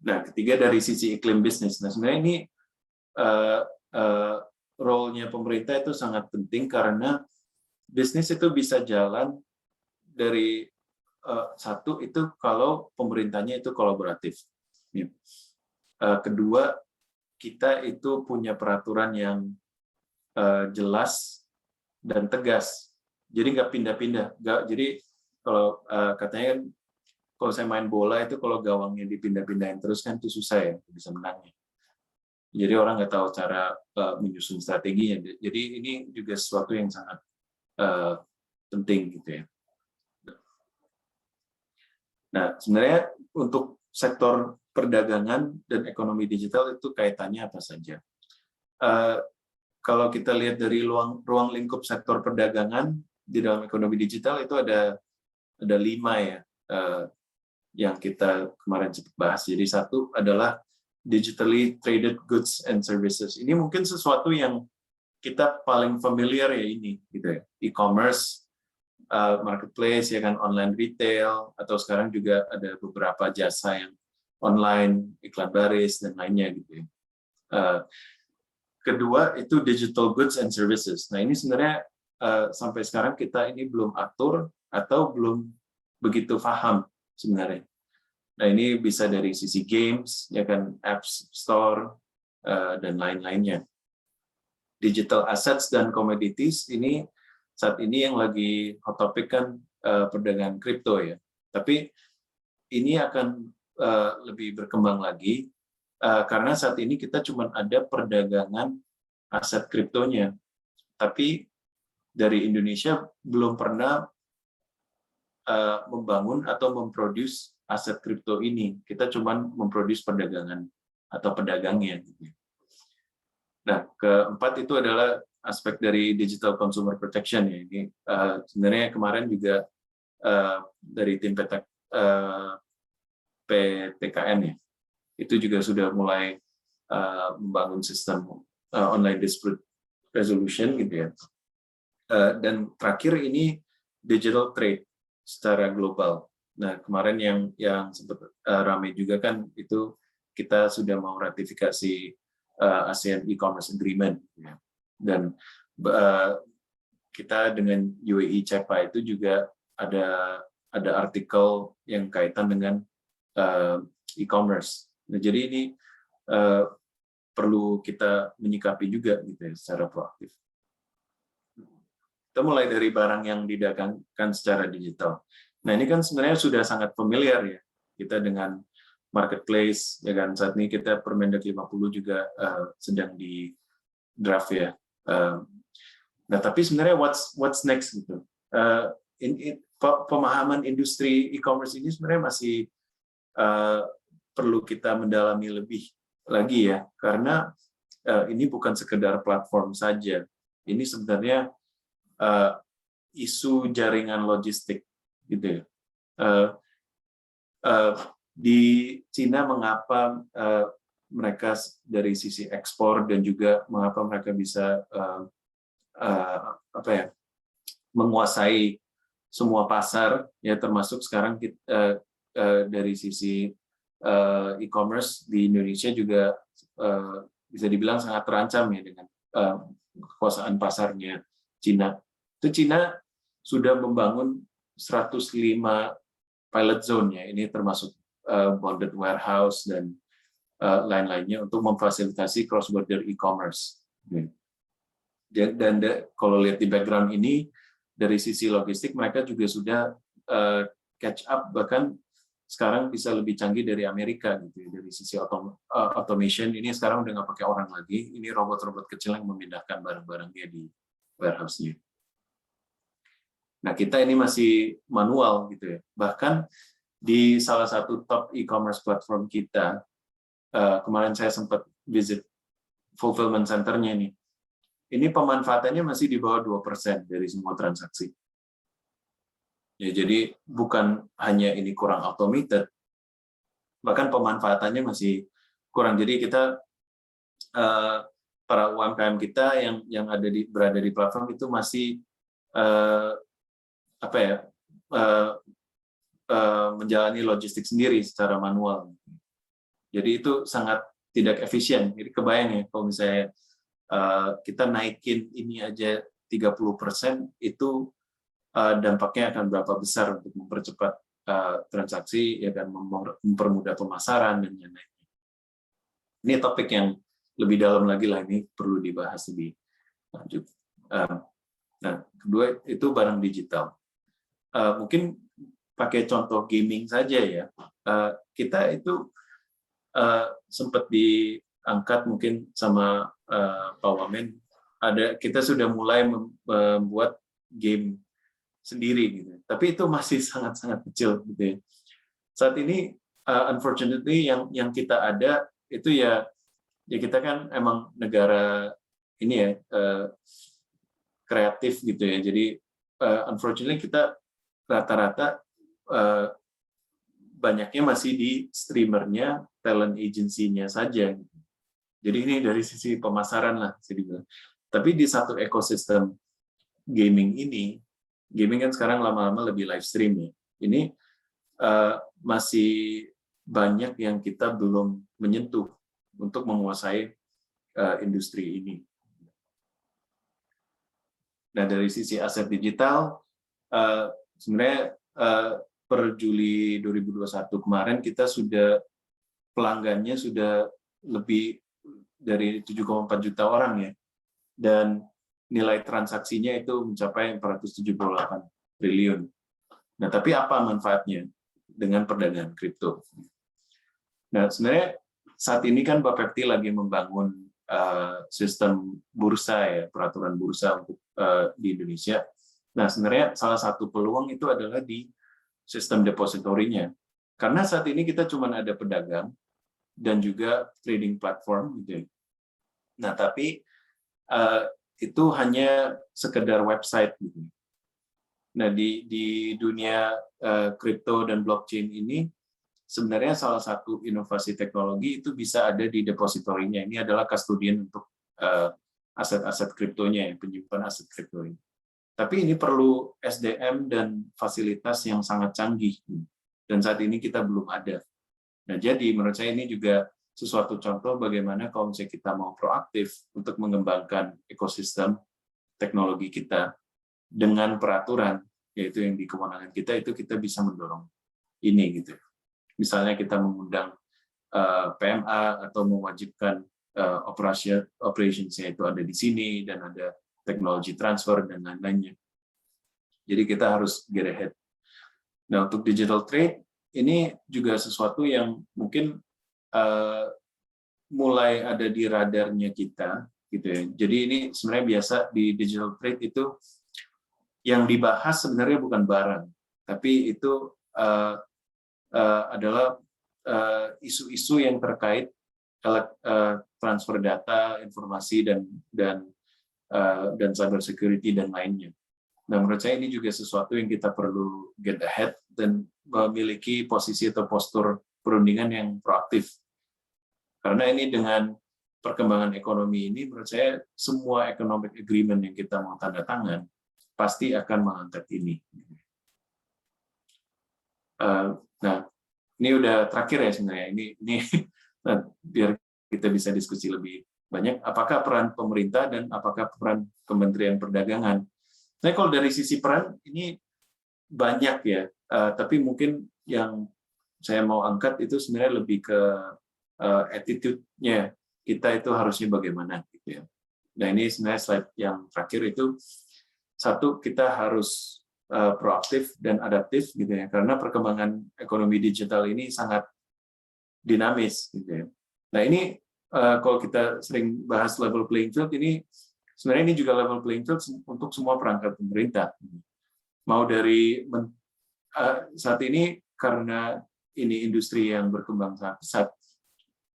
Nah, ketiga dari sisi iklim bisnis. Nah, sebenarnya ini role-nya pemerintah itu sangat penting karena bisnis itu bisa jalan dari satu itu kalau pemerintahnya itu kolaboratif. Kedua, kita itu punya peraturan yang jelas dan tegas. Jadi nggak pindah-pindah. Jadi kalau katanya kan kalau saya main bola itu kalau gawangnya dipindah-pindahin terus kan itu susah ya bisa menangnya. Jadi orang nggak tahu cara menyusun strateginya. Jadi ini juga sesuatu yang sangat penting gitu ya. Nah, sebenarnya untuk sektor perdagangan dan ekonomi digital itu kaitannya apa saja? Kalau kita lihat dari ruang lingkup sektor perdagangan di dalam ekonomi digital itu ada 5 ya yang kita kemarin sempat bahas. Jadi satu adalah digitally traded goods and services. Ini mungkin sesuatu yang kita paling familiar ya ini, gitu ya. E-commerce, marketplace, ya kan, online retail, atau sekarang juga ada beberapa jasa yang online, iklan baris dan lainnya gitu ya. Kedua itu digital goods and services. Nah ini sebenarnya sampai sekarang kita ini belum atur atau belum begitu paham sebenarnya. Nah ini bisa dari sisi games, ya kan, apps store dan lain-lainnya. Digital assets dan commodities ini saat ini yang lagi hot topic kan perdagangan kripto ya. Tapi ini akan lebih berkembang lagi karena saat ini kita cuma ada perdagangan aset kriptonya. Tapi dari Indonesia belum pernah membangun atau memproduce aset kripto ini. Kita cuma memproduce perdagangan atau pedagangnya. Nah, keempat itu adalah aspek dari digital consumer protection ya. Ini sebenarnya kemarin juga dari tim PTKN ya, itu juga sudah mulai membangun sistem online dispute resolution gitu ya. Dan terakhir ini digital trade secara global. Nah kemarin yang sempat ramai juga kan itu kita sudah mau ratifikasi ASEAN e-commerce agreement ya. Dan kita dengan UAE CEPA itu juga ada artikel yang kaitan dengan e-commerce. Nah, jadi ini perlu kita menyikapi juga gitu ya, secara proaktif. Kita mulai dari barang yang didagangkan secara digital. Nah ini kan sebenarnya sudah sangat familiar ya kita dengan marketplace ya kan. Saat ini kita Permendag 50 juga sedang di draft ya. Nah tapi sebenarnya what's next gitu. Pemahaman industri e-commerce ini sebenarnya masih perlu kita mendalami lebih lagi ya, karena ini bukan sekedar platform saja. Ini sebenarnya isu jaringan logistik gitu ya. Di Cina mengapa mereka dari sisi ekspor dan juga mengapa mereka bisa menguasai semua pasar ya, termasuk sekarang kita, dari sisi e-commerce di Indonesia juga bisa dibilang sangat terancam ya dengan kekuasaan pasarnya Cina. Itu Cina sudah membangun 105 pilot zone ya, ini termasuk bonded warehouse dan lain-lainnya untuk memfasilitasi cross border e-commerce. Dan kalau lihat di background ini dari sisi logistik mereka juga sudah catch up, bahkan sekarang bisa lebih canggih dari Amerika gitu ya. Dari sisi automation ini sekarang udah nggak pakai orang lagi, ini robot-robot kecil yang memindahkan barang-barangnya di warehouse-nya. Nah kita ini masih manual gitu ya. Bahkan di salah satu top e-commerce platform kita, kemarin saya sempat visit fulfillment center-nya nih. Ini pemanfaatannya masih di bawah 2% dari semua transaksi. Ya, jadi bukan hanya ini kurang automated, bahkan pemanfaatannya masih kurang. Jadi kita para UMKM kita yang berada di platform itu masih menjalani logistik sendiri secara manual. Jadi itu sangat tidak efisien. Jadi kebayang ya kalau misalnya kita naikin ini aja 30%, itu dampaknya akan berapa besar untuk mempercepat transaksi, ya kan, mempermudah pemasaran dan lain-lain. Ini topik yang lebih dalam lagi lah, ini perlu dibahas lebih lanjut. Nah, kedua itu barang digital. Mungkin pakai contoh gaming saja ya. Kita itu sempat diangkat mungkin sama Pak Wamen. Kita sudah mulai membuat game sendiri gitu. Tapi itu masih sangat-sangat kecil gitu ya. Saat ini unfortunately yang kita ada itu ya kita kan emang negara ini ya kreatif gitu ya. Jadi unfortunately kita rata-rata banyaknya masih di streamernya, talent agency-nya saja. Jadi ini dari sisi pemasaran lah, tapi di satu ekosistem gaming ini, gaming kan sekarang lama-lama lebih live stream ya. Ini masih banyak yang kita belum menyentuh untuk menguasai industri ini. Nah, dari sisi aset digital, sebenarnya per Juli 2021 kemarin kita sudah pelanggannya sudah lebih dari 7,4 juta orang ya, dan nilai transaksinya itu mencapai 478 triliun. Nah, tapi apa manfaatnya dengan perdagangan kripto? Nah, sebenarnya saat ini kan Bapepti lagi membangun sistem bursa ya, peraturan bursa untuk di Indonesia. Nah, sebenarnya salah satu peluang itu adalah di sistem depositorinya. Karena saat ini kita cuma ada pedagang dan juga trading platform gitu. Nah, tapi itu hanya sekedar website gitu. Nah, di dunia kripto dan blockchain ini sebenarnya salah satu inovasi teknologi itu bisa ada di depositorinya. Ini adalah custodian untuk aset-aset kriptonya, penyimpan aset kriptonya. Tapi ini perlu SDM dan fasilitas yang sangat canggih, dan saat ini kita belum ada. Nah, jadi menurut saya ini juga sesuatu contoh bagaimana kalau misalnya kita mau proaktif untuk mengembangkan ekosistem teknologi kita dengan peraturan, yaitu yang di kewenangan kita, itu kita bisa mendorong ini gitu. Misalnya kita mengundang PMA atau mewajibkan operations-nya itu ada di sini, dan ada teknologi transfer dan lain-lainnya. Jadi kita harus get ahead. Nah, untuk digital trade ini juga sesuatu yang mungkin mulai ada di radarnya kita, gitu ya. Jadi ini sebenarnya biasa di digital trade itu yang dibahas sebenarnya bukan barang, tapi itu adalah isu-isu yang terkait transfer data, informasi dan cyber security dan lainnya. Nah, menurut saya ini juga sesuatu yang kita perlu get ahead dan memiliki posisi atau postur perundingan yang proaktif. Karena ini dengan perkembangan ekonomi ini, menurut saya semua economic agreement yang kita mau tanda tangan pasti akan mengangkat ini. Nah, ini udah terakhir ya sebenarnya. Ini nah, biar kita bisa diskusi lebih banyak, apakah peran pemerintah dan apakah peran Kementerian Perdagangan. Nah, kalau dari sisi peran ini banyak ya, tapi mungkin yang saya mau angkat itu sebenarnya lebih ke attitude-nya kita itu harusnya bagaimana gitu ya. Nah, ini sebenarnya slide yang terakhir itu, satu, kita harus proaktif dan adaptif gitu ya, karena perkembangan ekonomi digital ini sangat dinamis gitu ya. Nah, ini kalau kita sering bahas level playing field, ini sebenarnya ini juga level playing field untuk semua perangkat pemerintah. Mau dari saat ini karena ini industri yang berkembang sangat pesat,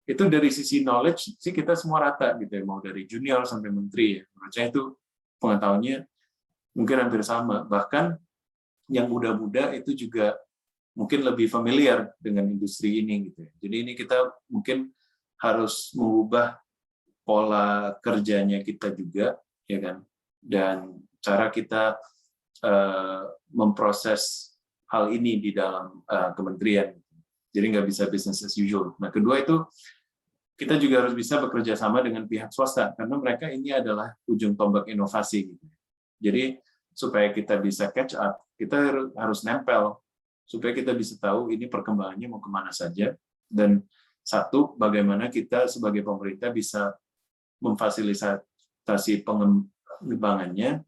itu dari sisi knowledge sih kita semua rata gitu ya, mau dari junior sampai menteri ya. Menurut saya itu pengetahuannya mungkin hampir sama. Bahkan yang muda-muda itu juga mungkin lebih familiar dengan industri ini gitu ya. Jadi ini kita mungkin harus mengubah pola kerjanya kita juga, ya kan, dan cara kita memproses hal ini di dalam kementerian. Jadi nggak bisa business as usual. Nah, kedua itu kita juga harus bisa bekerja sama dengan pihak swasta karena mereka ini adalah ujung tombak inovasi. Gitu. Jadi supaya kita bisa catch up, kita harus nempel supaya kita bisa tahu ini perkembangannya mau kemana saja. Dan satu, bagaimana kita sebagai pemerintah bisa memfasilitasi pengembangannya,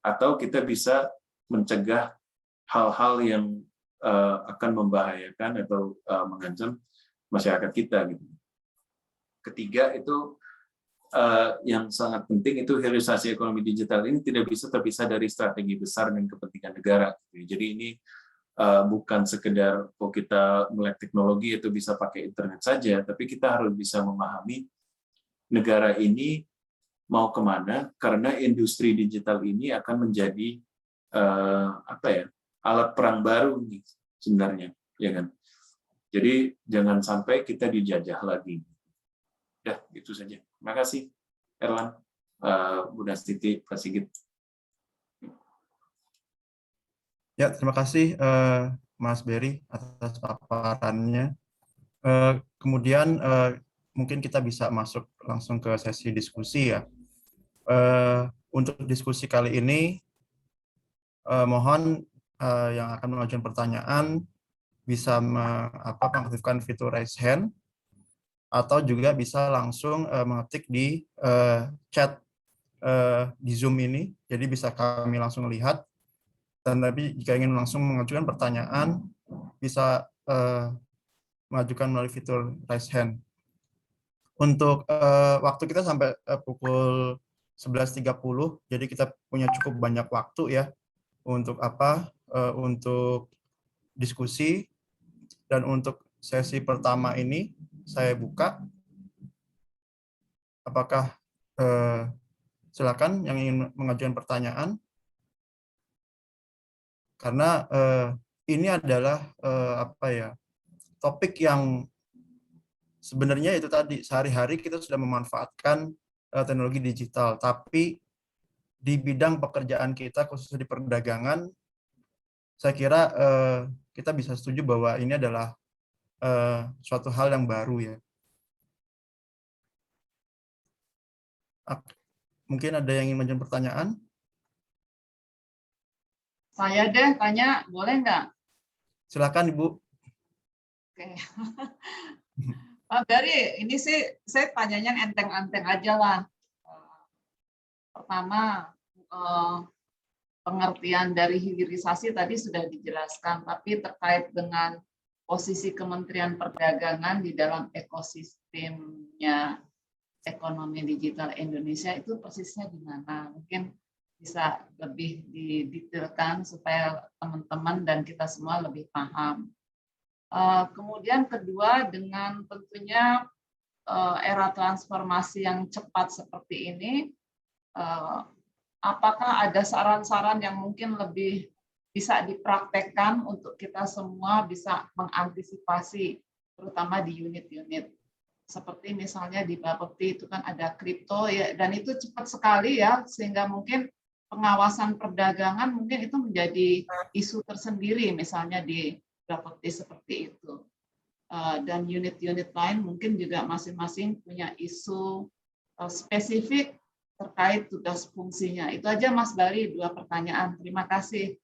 atau kita bisa mencegah hal-hal yang akan membahayakan atau mengancam masyarakat kita. Gitu. Ketiga itu yang sangat penting itu hilirisasi ekonomi digital ini tidak bisa terpisah dari strategi besar dan kepentingan negara. Jadi ini bukan sekedar kita melek teknologi itu bisa pakai internet saja, tapi kita harus bisa memahami negara ini mau kemana, karena industri digital ini akan menjadi alat perang baru nih sebenarnya, ya kan? Jadi jangan sampai kita dijajah lagi. Ya, itu saja. Terima kasih, Erlan, Bu Nastiti, Pak Sigit. Ya, terima kasih Mas Berry atas paparannya. Kemudian mungkin kita bisa masuk langsung ke sesi diskusi ya. Untuk diskusi kali ini, mohon yang akan mengajukan pertanyaan bisa mengaktifkan fitur raise hand, atau juga bisa langsung mengetik di chat di Zoom ini, jadi bisa kami langsung lihat. Dan tapi jika ingin langsung mengajukan pertanyaan, bisa mengajukan melalui fitur raise hand. Untuk waktu kita sampai pukul 11.30, jadi kita punya cukup banyak waktu ya untuk untuk diskusi. Dan untuk sesi pertama ini saya buka. Apakah silakan yang ingin mengajukan pertanyaan? Karena ini adalah topik yang sebenarnya itu tadi sehari-hari kita sudah memanfaatkan teknologi digital, tapi di bidang pekerjaan kita khususnya di perdagangan, saya kira kita bisa setuju bahwa ini adalah suatu hal yang baru ya. Mungkin ada yang ingin mengajukan pertanyaan? Saya deh tanya, boleh nggak? Silakan Ibu. Oke. Pak Berry, ini sih saya tanyanya enteng-enteng aja lah. Pertama, pengertian dari hilirisasi tadi sudah dijelaskan, tapi terkait dengan posisi Kementerian Perdagangan di dalam ekosistemnya ekonomi digital Indonesia itu persisnya di mana? Mungkin bisa lebih didetailkan supaya teman-teman dan kita semua lebih paham. Kemudian kedua, dengan tentunya era transformasi yang cepat seperti ini, apakah ada saran-saran yang mungkin lebih bisa dipraktekkan untuk kita semua bisa mengantisipasi, terutama di unit-unit. Seperti misalnya di Bapepti itu kan ada kripto ya, dan itu cepat sekali ya, sehingga mungkin pengawasan perdagangan mungkin itu menjadi isu tersendiri misalnya di Bapepti seperti itu. Dan unit-unit lain mungkin juga masing-masing punya isu spesifik terkait tugas fungsinya. Itu aja Mas Bari, 2 pertanyaan. Terima kasih.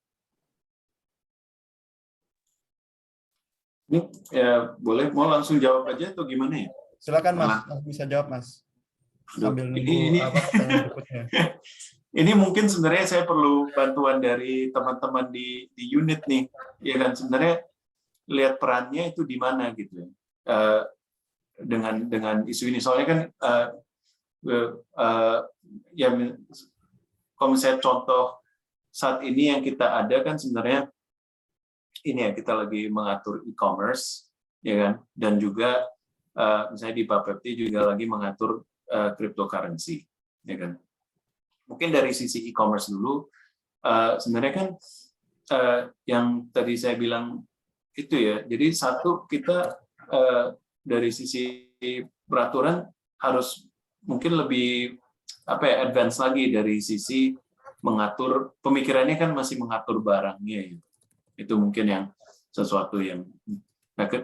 Ini ya boleh, mau langsung jawab aja atau gimana ya? Silakan Mas, bisa jawab Mas. Sambil nunggu pertanyaan berikutnya. Ini mungkin sebenarnya saya perlu bantuan dari teman-teman di unit nih, ya kan, sebenarnya lihat perannya itu di mana gitu dengan isu ini. Soalnya kan ya kalau misalnya contoh saat ini yang kita ada kan sebenarnya ini ya, kita lagi mengatur e-commerce, ya kan, dan juga misalnya di Bapepti juga lagi mengatur cryptocurrency, ya kan. Mungkin dari sisi e-commerce dulu, sebenarnya kan yang tadi saya bilang itu ya. Jadi satu, kita dari sisi peraturan harus mungkin lebih advance lagi dari sisi mengatur, pemikirannya kan masih mengatur barangnya ya. Itu mungkin yang sesuatu yang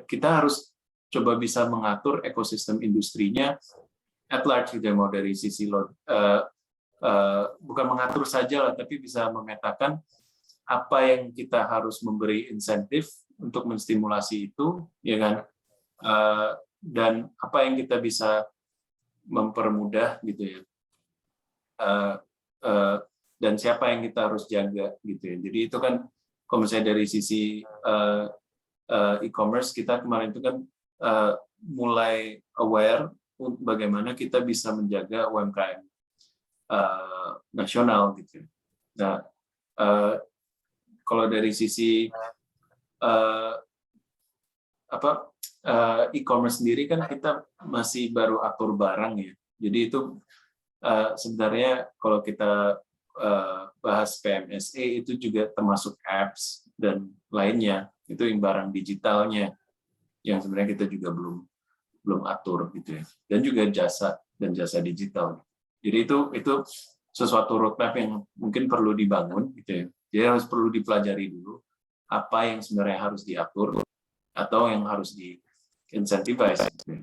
kita harus coba bisa mengatur ekosistem industrinya at large gitu, mau dari sisi bukan mengatur saja lah, tapi bisa memetakan apa yang kita harus memberi insentif untuk menstimulasi itu, ya kan, dan apa yang kita bisa mempermudah gitu ya, dan siapa yang kita harus jaga gitu ya. Jadi itu kan kalau misalnya dari sisi e-commerce, kita kemarin itu kan mulai aware bagaimana kita bisa menjaga UMKM nasional gitu. Nah, kalau dari sisi e-commerce sendiri kan kita masih baru atur barang ya. Jadi itu sebenarnya kalau kita bahas PMSE itu juga termasuk apps dan lainnya, itu yang barang digitalnya yang sebenarnya kita juga belum atur gitu ya. Dan juga jasa dan jasa digital. Jadi itu sesuatu roadmap yang mungkin perlu dibangun gitu ya. Jadi harus perlu dipelajari dulu apa yang sebenarnya harus diatur atau yang harus di-incentivize. Gitu ya.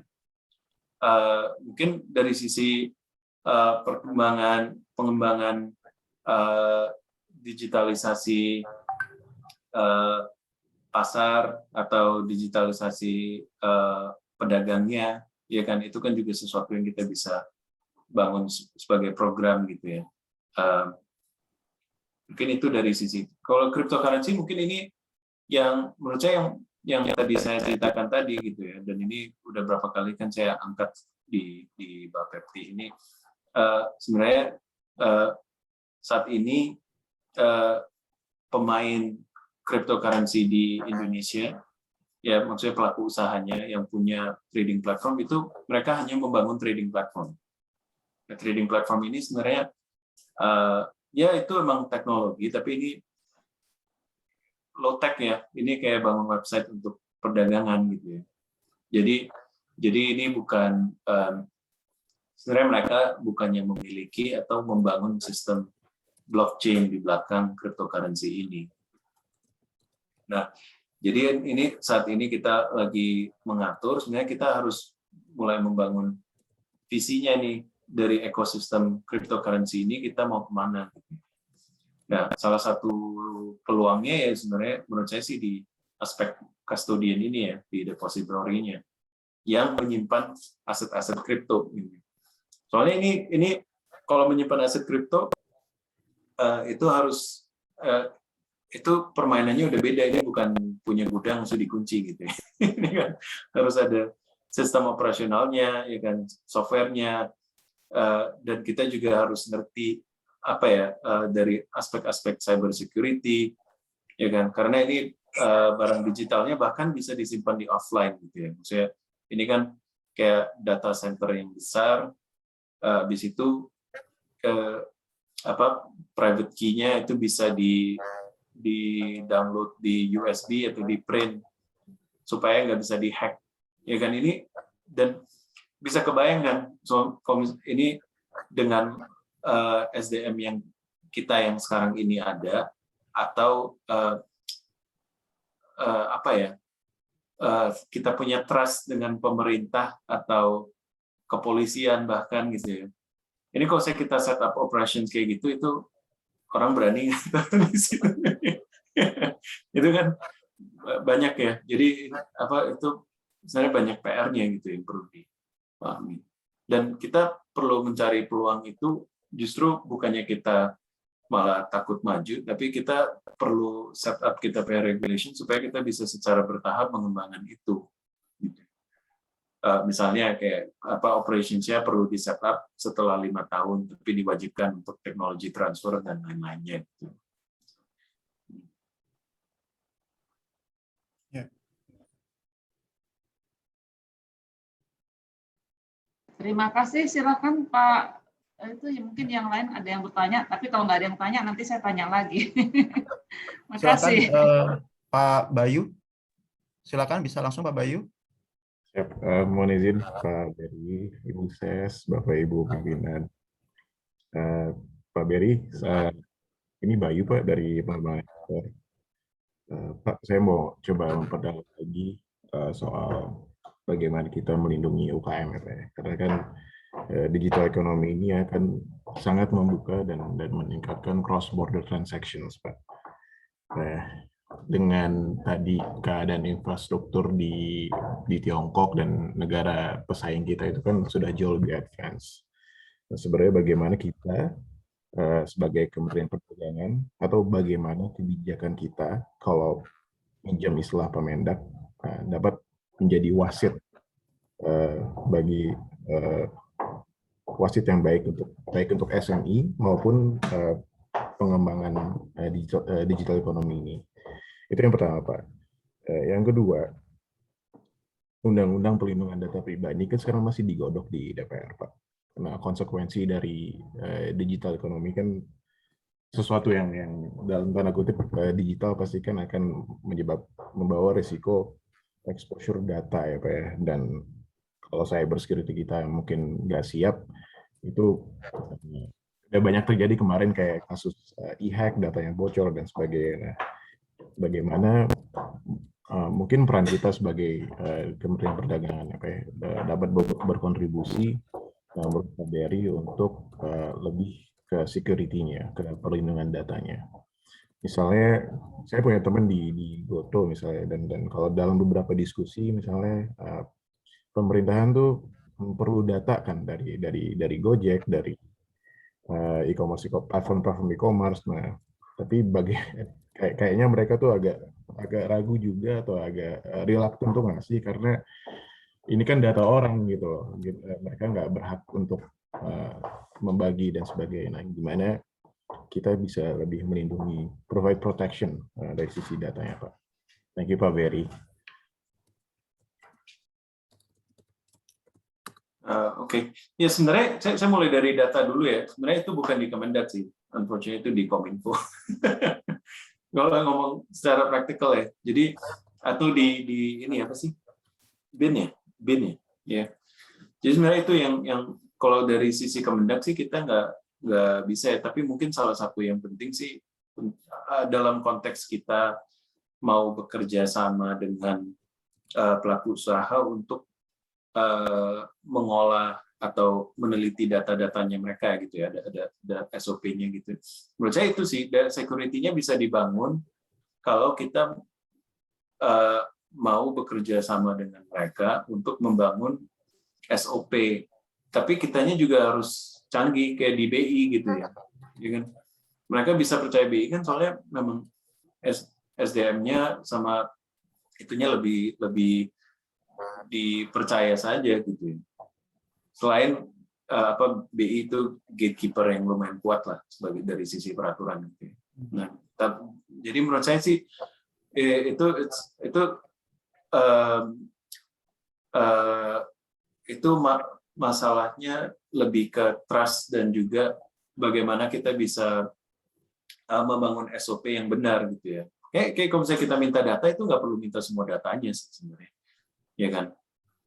Mungkin dari sisi pengembangan digitalisasi pasar atau digitalisasi pedagangnya, ya kan, itu kan juga sesuatu yang kita bisa bangun sebagai program gitu ya. Mungkin itu dari sisi. Kalau cryptocurrency mungkin ini yang menurut saya yang tadi saya ceritakan tadi gitu ya, dan ini udah berapa kali kan saya angkat di Bapepti ini. Sebenarnya saat ini pemain cryptocurrency di Indonesia, ya maksudnya pelaku usahanya yang punya trading platform itu mereka hanya membangun trading platform. Nah, trading platform ini sebenarnya ya itu memang teknologi, tapi ini low tech ya. Ini kayak bangun website untuk perdagangan gitu ya. Jadi ini bukan sebenarnya mereka bukannya memiliki atau membangun sistem blockchain di belakang cryptocurrency ini. Nah, jadi ini saat ini kita lagi mengatur, sebenarnya kita harus mulai membangun visinya nih dari ekosistem cryptocurrency ini kita mau kemana. Nah, salah satu peluangnya ya sebenarnya menurut saya sih di aspek custodian ini ya, di depository-nya yang menyimpan aset-aset kripto. Soalnya ini kalau menyimpan aset kripto itu harus itu permainannya udah beda, ini bukan punya gudang langsung dikunci gitu ya. Ini kan harus ada sistem operasionalnya, ya kan, softwarenya, dan kita juga harus ngerti apa ya dari aspek-aspek cyber security, ya kan, karena ini barang digitalnya bahkan bisa disimpan di offline gitu ya. Maksudnya ini kan kayak data center yang besar, habis itu private key-nya itu bisa di download di USB atau di print supaya nggak bisa dihack, ya kan. Ini dan bisa kebayangkan ini dengan SDM yang kita yang sekarang ini ada, atau kita punya trust dengan pemerintah atau kepolisian bahkan gitu ya. Ini kalau kita set up operations kayak gitu, itu orang berani di situ. Itu kan banyak ya. Jadi itu sebenarnya banyak PR-nya gitu yang perlu dipahami. Dan kita perlu mencari peluang itu justru bukannya kita malah takut maju, tapi kita perlu set up kita punya regulation supaya kita bisa secara bertahap mengembangkan itu. Misalnya kayak operationsnya perlu di set up setelah 5 tahun, tapi diwajibkan untuk teknologi transfer dan lain-lainnya. Terima kasih. Silakan Pak. Itu mungkin yang lain ada yang bertanya, tapi kalau nggak ada yang tanya nanti saya tanya lagi. Terima Silakan kasih. Pak Bayu. Silakan bisa langsung Pak Bayu. Siap. Mohon izin Pak Beri, Ibu Ses, Bapak Ibu pimpinan. Pak Beri, ini Bayu Pak dari Pembangunan. Pak, saya mau coba memperdalam lagi soal bagaimana kita melindungi UKM ya Pak ya. Karena kan digital economy ini akan sangat membuka dan meningkatkan cross border transactions Pak. Nah, dengan tadi keadaan infrastruktur di Tiongkok dan negara pesaing kita itu kan sudah jauh lebih advance. Nah, sebenarnya bagaimana kita sebagai Kementerian Perdagangan atau bagaimana kebijakan kita kalau pinjam istilah Pak Mendak dapat menjadi wasit bagi wasit yang baik untuk SME maupun pengembangan digital ekonomi ini. Itu yang pertama, Pak. Yang kedua, Undang-Undang Perlindungan Data Pribadi kan sekarang masih digodok di DPR, Pak. Nah, konsekuensi dari digital ekonomi kan sesuatu yang dalam tanda kutip digital pasti kan akan membawa risiko exposure data ya Pak ya. Dan kalau cyber security kita mungkin nggak siap, itu udah banyak terjadi kemarin kayak kasus e-hack, datanya bocor dan sebagainya. Nah, bagaimana mungkin peran kita sebagai Kementerian Perdagangan ya Pak ya, dapat berkontribusi menurut Pak Beri untuk lebih ke security-nya, ke perlindungan datanya. Misalnya, saya punya teman di Goto misalnya, dan kalau dalam beberapa diskusi misalnya pemerintahan tuh perlu data kan dari Gojek, dari e-commerce, platform e-commerce. Nah, tapi kayaknya mereka tuh agak ragu juga atau agak reluctant tuh ngasih karena ini kan data orang gitu loh. Mereka nggak berhak untuk membagi dan sebagainya. Nah, gimana kita bisa lebih melindungi, provide protection dari sisi datanya, Pak. Thank you, Pak Beri. Oke. Ya sebenarnya saya mulai dari data dulu ya. Sebenarnya itu bukan di Kemendak sih. Unfortunately itu di Kominfo. Kalau ngomong secara praktikal ya. Jadi atau di ini apa sih? BIN ya? Ya. Jadi sebenarnya itu yang kalau dari sisi Kemendak sih kita nggak bisa ya, tapi mungkin salah satu yang penting sih dalam konteks kita mau bekerja sama dengan pelaku usaha untuk mengolah atau meneliti data-datanya mereka gitu ya, ada SOP-nya gitu. Menurut saya itu sih security-nya bisa dibangun kalau kita mau bekerja sama dengan mereka untuk membangun SOP. Tapi kitanya juga harus canggih kayak di BI gitu ya. Mereka bisa percaya BI kan soalnya memang SDM-nya sama itunya lebih dipercaya saja gitu. Selain BI itu gatekeeper yang lumayan kuat lah sebagai dari sisi peraturan gitu. Nah, jadi menurut saya sih itu masalahnya lebih ke trust dan juga bagaimana kita bisa membangun SOP yang benar gitu ya. Kayak kalau misalnya kita minta data itu nggak perlu minta semua datanya sih sebenarnya, ya kan?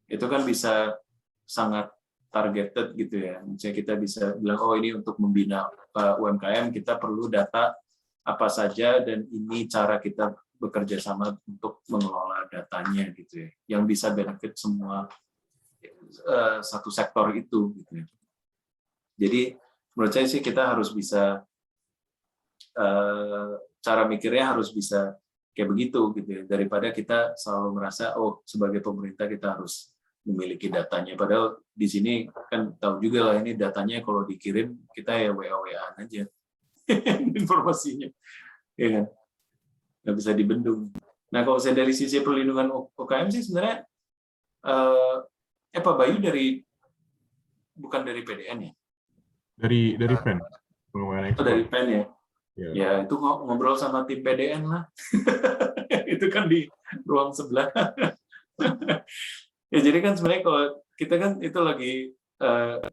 Itu kan bisa sangat targeted gitu ya. Misalnya kita bisa bilang oh ini untuk membina UMKM kita perlu data apa saja dan ini cara kita bekerja sama untuk mengelola datanya gitu ya, yang bisa benefit semua satu sektor itu gitu ya. Jadi menurut saya sih kita harus bisa cara mikirnya harus bisa kayak begitu gitu ya, daripada kita selalu merasa oh sebagai pemerintah kita harus memiliki datanya, padahal di sini kan tahu juga lah ini datanya kalau dikirim kita ya WA-WA aja informasinya, ya kan, nggak bisa dibendung. Nah kalau saya dari sisi perlindungan UKM sih sebenarnya Pak Bayu bukan dari PDN ya? Dari PEN. Dari PEN ya? Ya. Ya itu ngobrol sama tim PDN lah. Itu kan di ruang sebelah. Ya jadi kan sebenarnya kalau kita kan itu lagi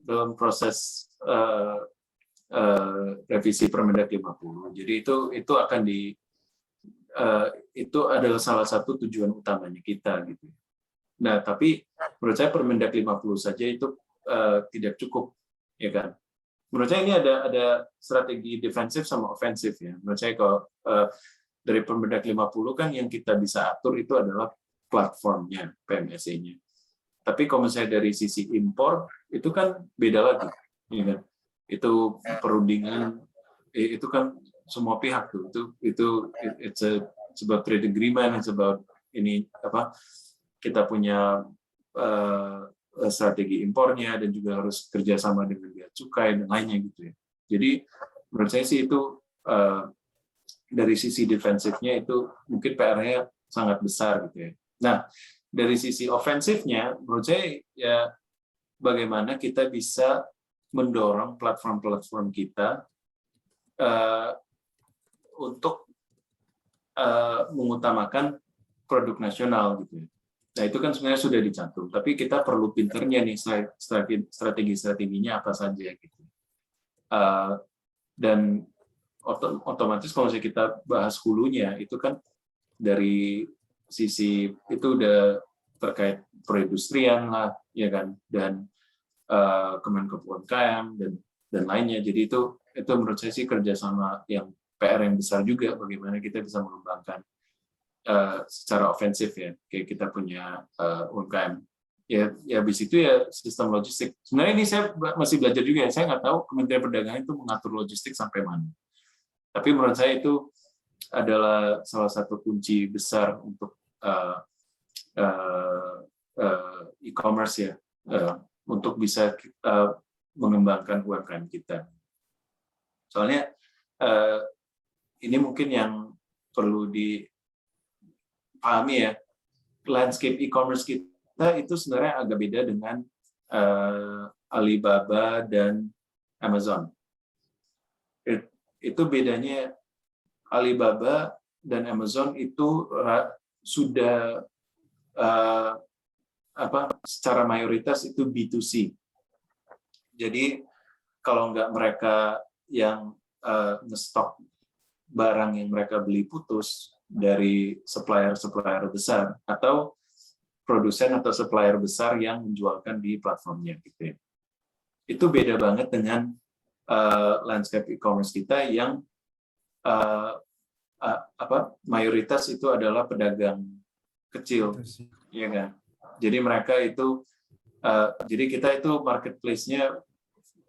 dalam proses revisi Permendag 50. Jadi itu akan itu adalah salah satu tujuan utamanya kita gitu. Nah, tapi menurut saya Permendag 50 saja itu tidak cukup, ya kan? Menurut saya ini ada strategi defensif sama ofensif ya. Menurut saya kalau dari Permendag 50 kan yang kita bisa atur itu adalah platformnya, PMSE-nya. Tapi kalau misalnya dari sisi impor itu kan beda lagi, ya kan? Itu perundingan, itu kan semua pihak tuh. It's about trade agreement, it's about ini apa? Kita punya strategi impornya dan juga harus kerjasama dengan bea cukai dan lainnya gitu ya. Jadi menurut saya sih itu dari sisi defensifnya itu mungkin PR-nya sangat besar gitu ya. Nah, dari sisi ofensifnya menurut saya ya bagaimana kita bisa mendorong platform-platform kita untuk mengutamakan produk nasional gitu ya. Nah, itu kan sebenarnya sudah dicantum, tapi kita perlu pinternya nih strategi-strateginya apa saja gitu. Dan otomatis kalau misalnya kita bahas hulunya, itu kan dari sisi itu udah terkait perindustrian lah, ya kan, dan Kemenko UMKM dan lainnya. Jadi itu menurut saya sih kerjasama yang PR yang besar juga, bagaimana kita bisa mengembangkan secara ofensif ya, kayak kita punya UMKM. Ya habis itu ya sistem logistik. Sebenarnya ini saya masih belajar juga ya, saya nggak tahu Kementerian Perdagangan itu mengatur logistik sampai mana. Tapi menurut saya itu adalah salah satu kunci besar untuk e-commerce ya, untuk bisa mengembangkan UMKM kita. Soalnya ini mungkin yang perlu dipahami ya, landscape e-commerce kita itu sebenarnya agak beda dengan Alibaba dan Amazon. Itu bedanya, Alibaba dan Amazon itu sudah secara mayoritas itu B2C. Jadi kalau nggak mereka yang ngestok barang yang mereka beli putus dari supplier besar atau produsen atau supplier besar yang menjualkan di platformnya gitu ya. Itu beda banget dengan landscape e-commerce kita yang mayoritas itu adalah pedagang kecil, ya kan? Jadi mereka itu, jadi kita itu marketplace-nya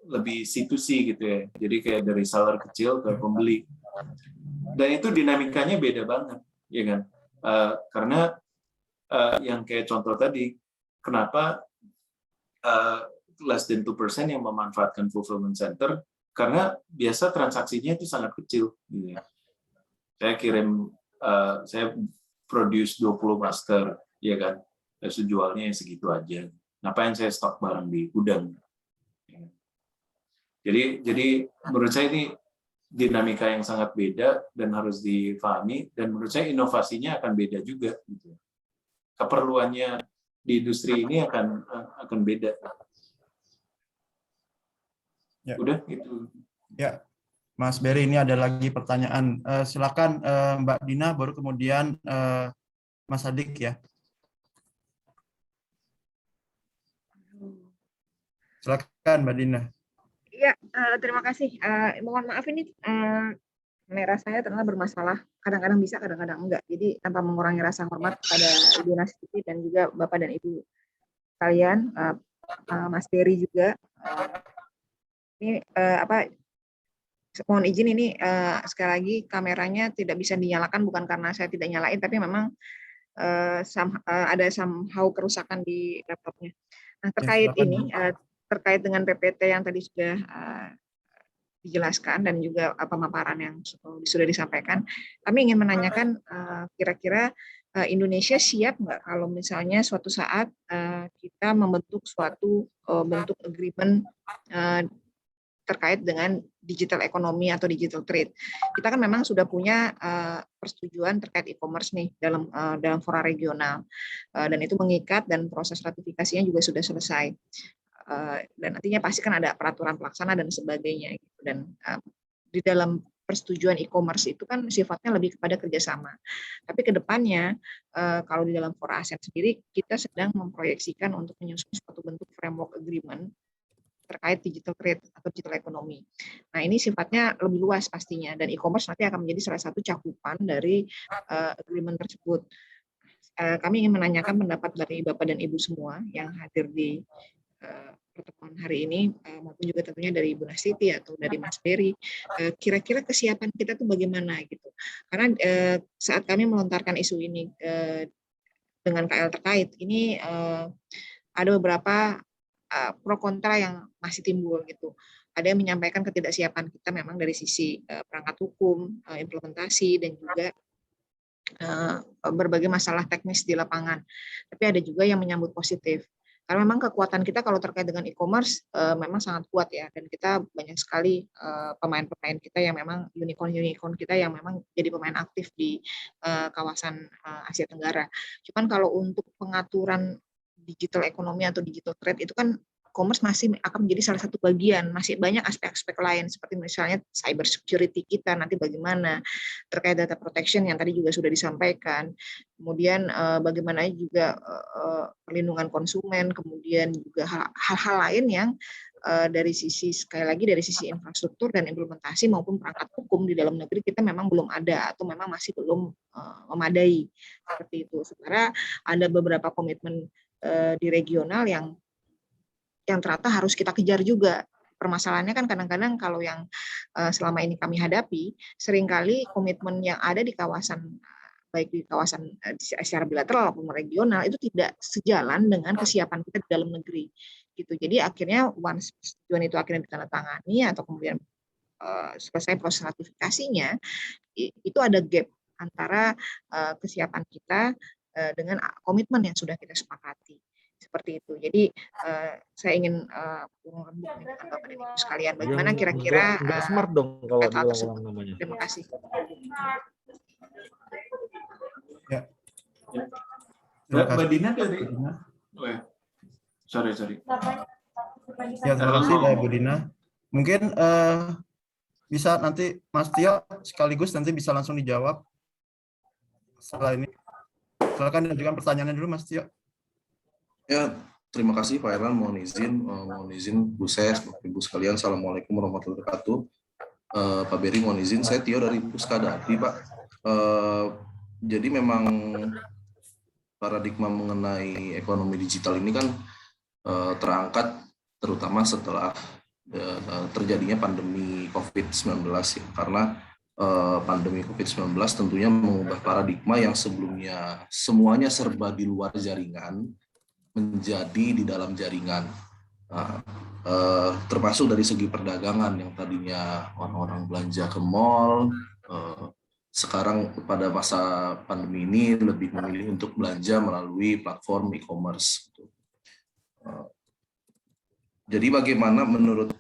lebih C2C gitu ya. Jadi kayak dari seller kecil ke pembeli. Dan itu dinamikanya beda banget, ya kan? Karena yang kayak contoh tadi, kenapa less than 2% yang memanfaatkan fulfillment center? Karena biasa transaksinya itu sangat kecil. Gitu ya. Saya produce 20 masker, ya kan? Dan jualnya segitu aja. Ngapain saya stok barang di gudang? Jadi menurut saya ini dinamika yang sangat beda dan harus difahami, dan menurut saya inovasinya akan beda juga. Gitu. Keperluannya di industri ini akan beda. Ya. Udah gitu. Ya, Mas Berry, ini ada lagi pertanyaan. Silakan Mbak Dina, baru kemudian Mas Adik ya. Silakan Mbak Dina. Ya, terima kasih. Mohon maaf ini kamera saya ternyata bermasalah. Kadang-kadang bisa, kadang-kadang enggak. Jadi tanpa mengurangi rasa hormat kepada Ibu Nastuti dan juga Bapak dan Ibu kalian, Mas Berry juga. Ini mohon izin ini sekali lagi kameranya tidak bisa dinyalakan, bukan karena saya tidak nyalain, tapi memang ada somehow kerusakan di laptopnya. Nah, terkait ini, terkait dengan PPT yang tadi sudah dijelaskan dan juga pemaparan yang sudah disampaikan, kami ingin menanyakan kira-kira Indonesia siap nggak kalau misalnya suatu saat kita membentuk suatu bentuk agreement terkait dengan digital ekonomi atau digital trade. Kita kan memang sudah punya persetujuan terkait e-commerce nih dalam fora regional, dan itu mengikat dan proses ratifikasinya juga sudah selesai. dan nantinya pasti kan ada peraturan pelaksana dan sebagainya gitu. Dan di dalam persetujuan e-commerce itu kan sifatnya lebih kepada kerjasama. Tapi ke depannya kalau di dalam Fora ASEAN sendiri kita sedang memproyeksikan untuk menyusun suatu bentuk framework agreement terkait digital trade atau digital ekonomi. Nah, ini sifatnya lebih luas pastinya, dan e-commerce nanti akan menjadi salah satu cakupan dari agreement tersebut. Kami ingin menanyakan pendapat dari Bapak dan Ibu semua yang hadir di pertemuan hari ini, maupun juga tentunya dari Ibu Nastiti atau dari Mas Berry, kira-kira kesiapan kita tuh bagaimana gitu. Karena saat kami melontarkan isu ini dengan KL terkait, ini ada beberapa pro kontra yang masih timbul gitu. Ada yang menyampaikan ketidaksiapan kita memang dari sisi perangkat hukum, implementasi, dan juga berbagai masalah teknis di lapangan. Tapi ada juga yang menyambut positif. Karena memang kekuatan kita kalau terkait dengan e-commerce memang sangat kuat ya, dan kita banyak sekali pemain-pemain kita yang memang unicorn kita yang memang jadi pemain aktif di kawasan Asia Tenggara. Cuman kalau untuk pengaturan digital ekonomi atau digital trade itu kan e-commerce masih akan menjadi salah satu bagian, masih banyak aspek-aspek lain seperti misalnya cyber security kita nanti bagaimana, terkait data protection yang tadi juga sudah disampaikan, kemudian bagaimana juga perlindungan konsumen, kemudian juga hal-hal lain yang dari sisi, sekali lagi dari sisi infrastruktur dan implementasi maupun perangkat hukum di dalam negeri kita memang belum ada atau memang masih belum memadai seperti itu. Sementara ada beberapa komitmen di regional yang ternyata harus kita kejar juga. Permasalahannya kan kadang-kadang kalau yang selama ini kami hadapi, seringkali komitmen yang ada di kawasan, baik di kawasan secara bilateral maupun regional, itu tidak sejalan dengan kesiapan kita di dalam negeri. Gitu. Jadi akhirnya once persetujuan itu akhirnya ditandatangani atau kemudian selesai proses ratifikasinya, itu ada gap antara kesiapan kita dengan komitmen yang sudah kita sepakati. Seperti itu. Jadi saya ingin mengingatkan Bapak dan Ibu sekalian bagaimana kira-kira nggak smart dong kalau hal tersebut. diulang namanya. Terima kasih. Ya. Mbak Dina dari Dina. oh ya. Sorry. Ya, terima kasih Bu Dina. Mungkin bisa nanti Mas Tio sekaligus nanti bisa langsung dijawab setelah ini. Silakan ajukan pertanyaannya dulu Mas Tio. Ya, terima kasih Pak Erlan. Mohon izin Bu Ses, Bapak Ibu sekalian. Assalamualaikum warahmatullahi wabarakatuh. Pak Berry, mohon izin. Saya Tio dari Puskadati, Pak. Jadi memang paradigma mengenai ekonomi digital ini kan terangkat terutama setelah terjadinya pandemi COVID-19 ya. Karena pandemi COVID-19 tentunya mengubah paradigma yang sebelumnya semuanya serba di luar jaringan menjadi di dalam jaringan. Nah, termasuk dari segi perdagangan yang tadinya orang-orang belanja ke mall, sekarang pada masa pandemi ini lebih memilih untuk belanja melalui platform e-commerce. Jadi bagaimana menurut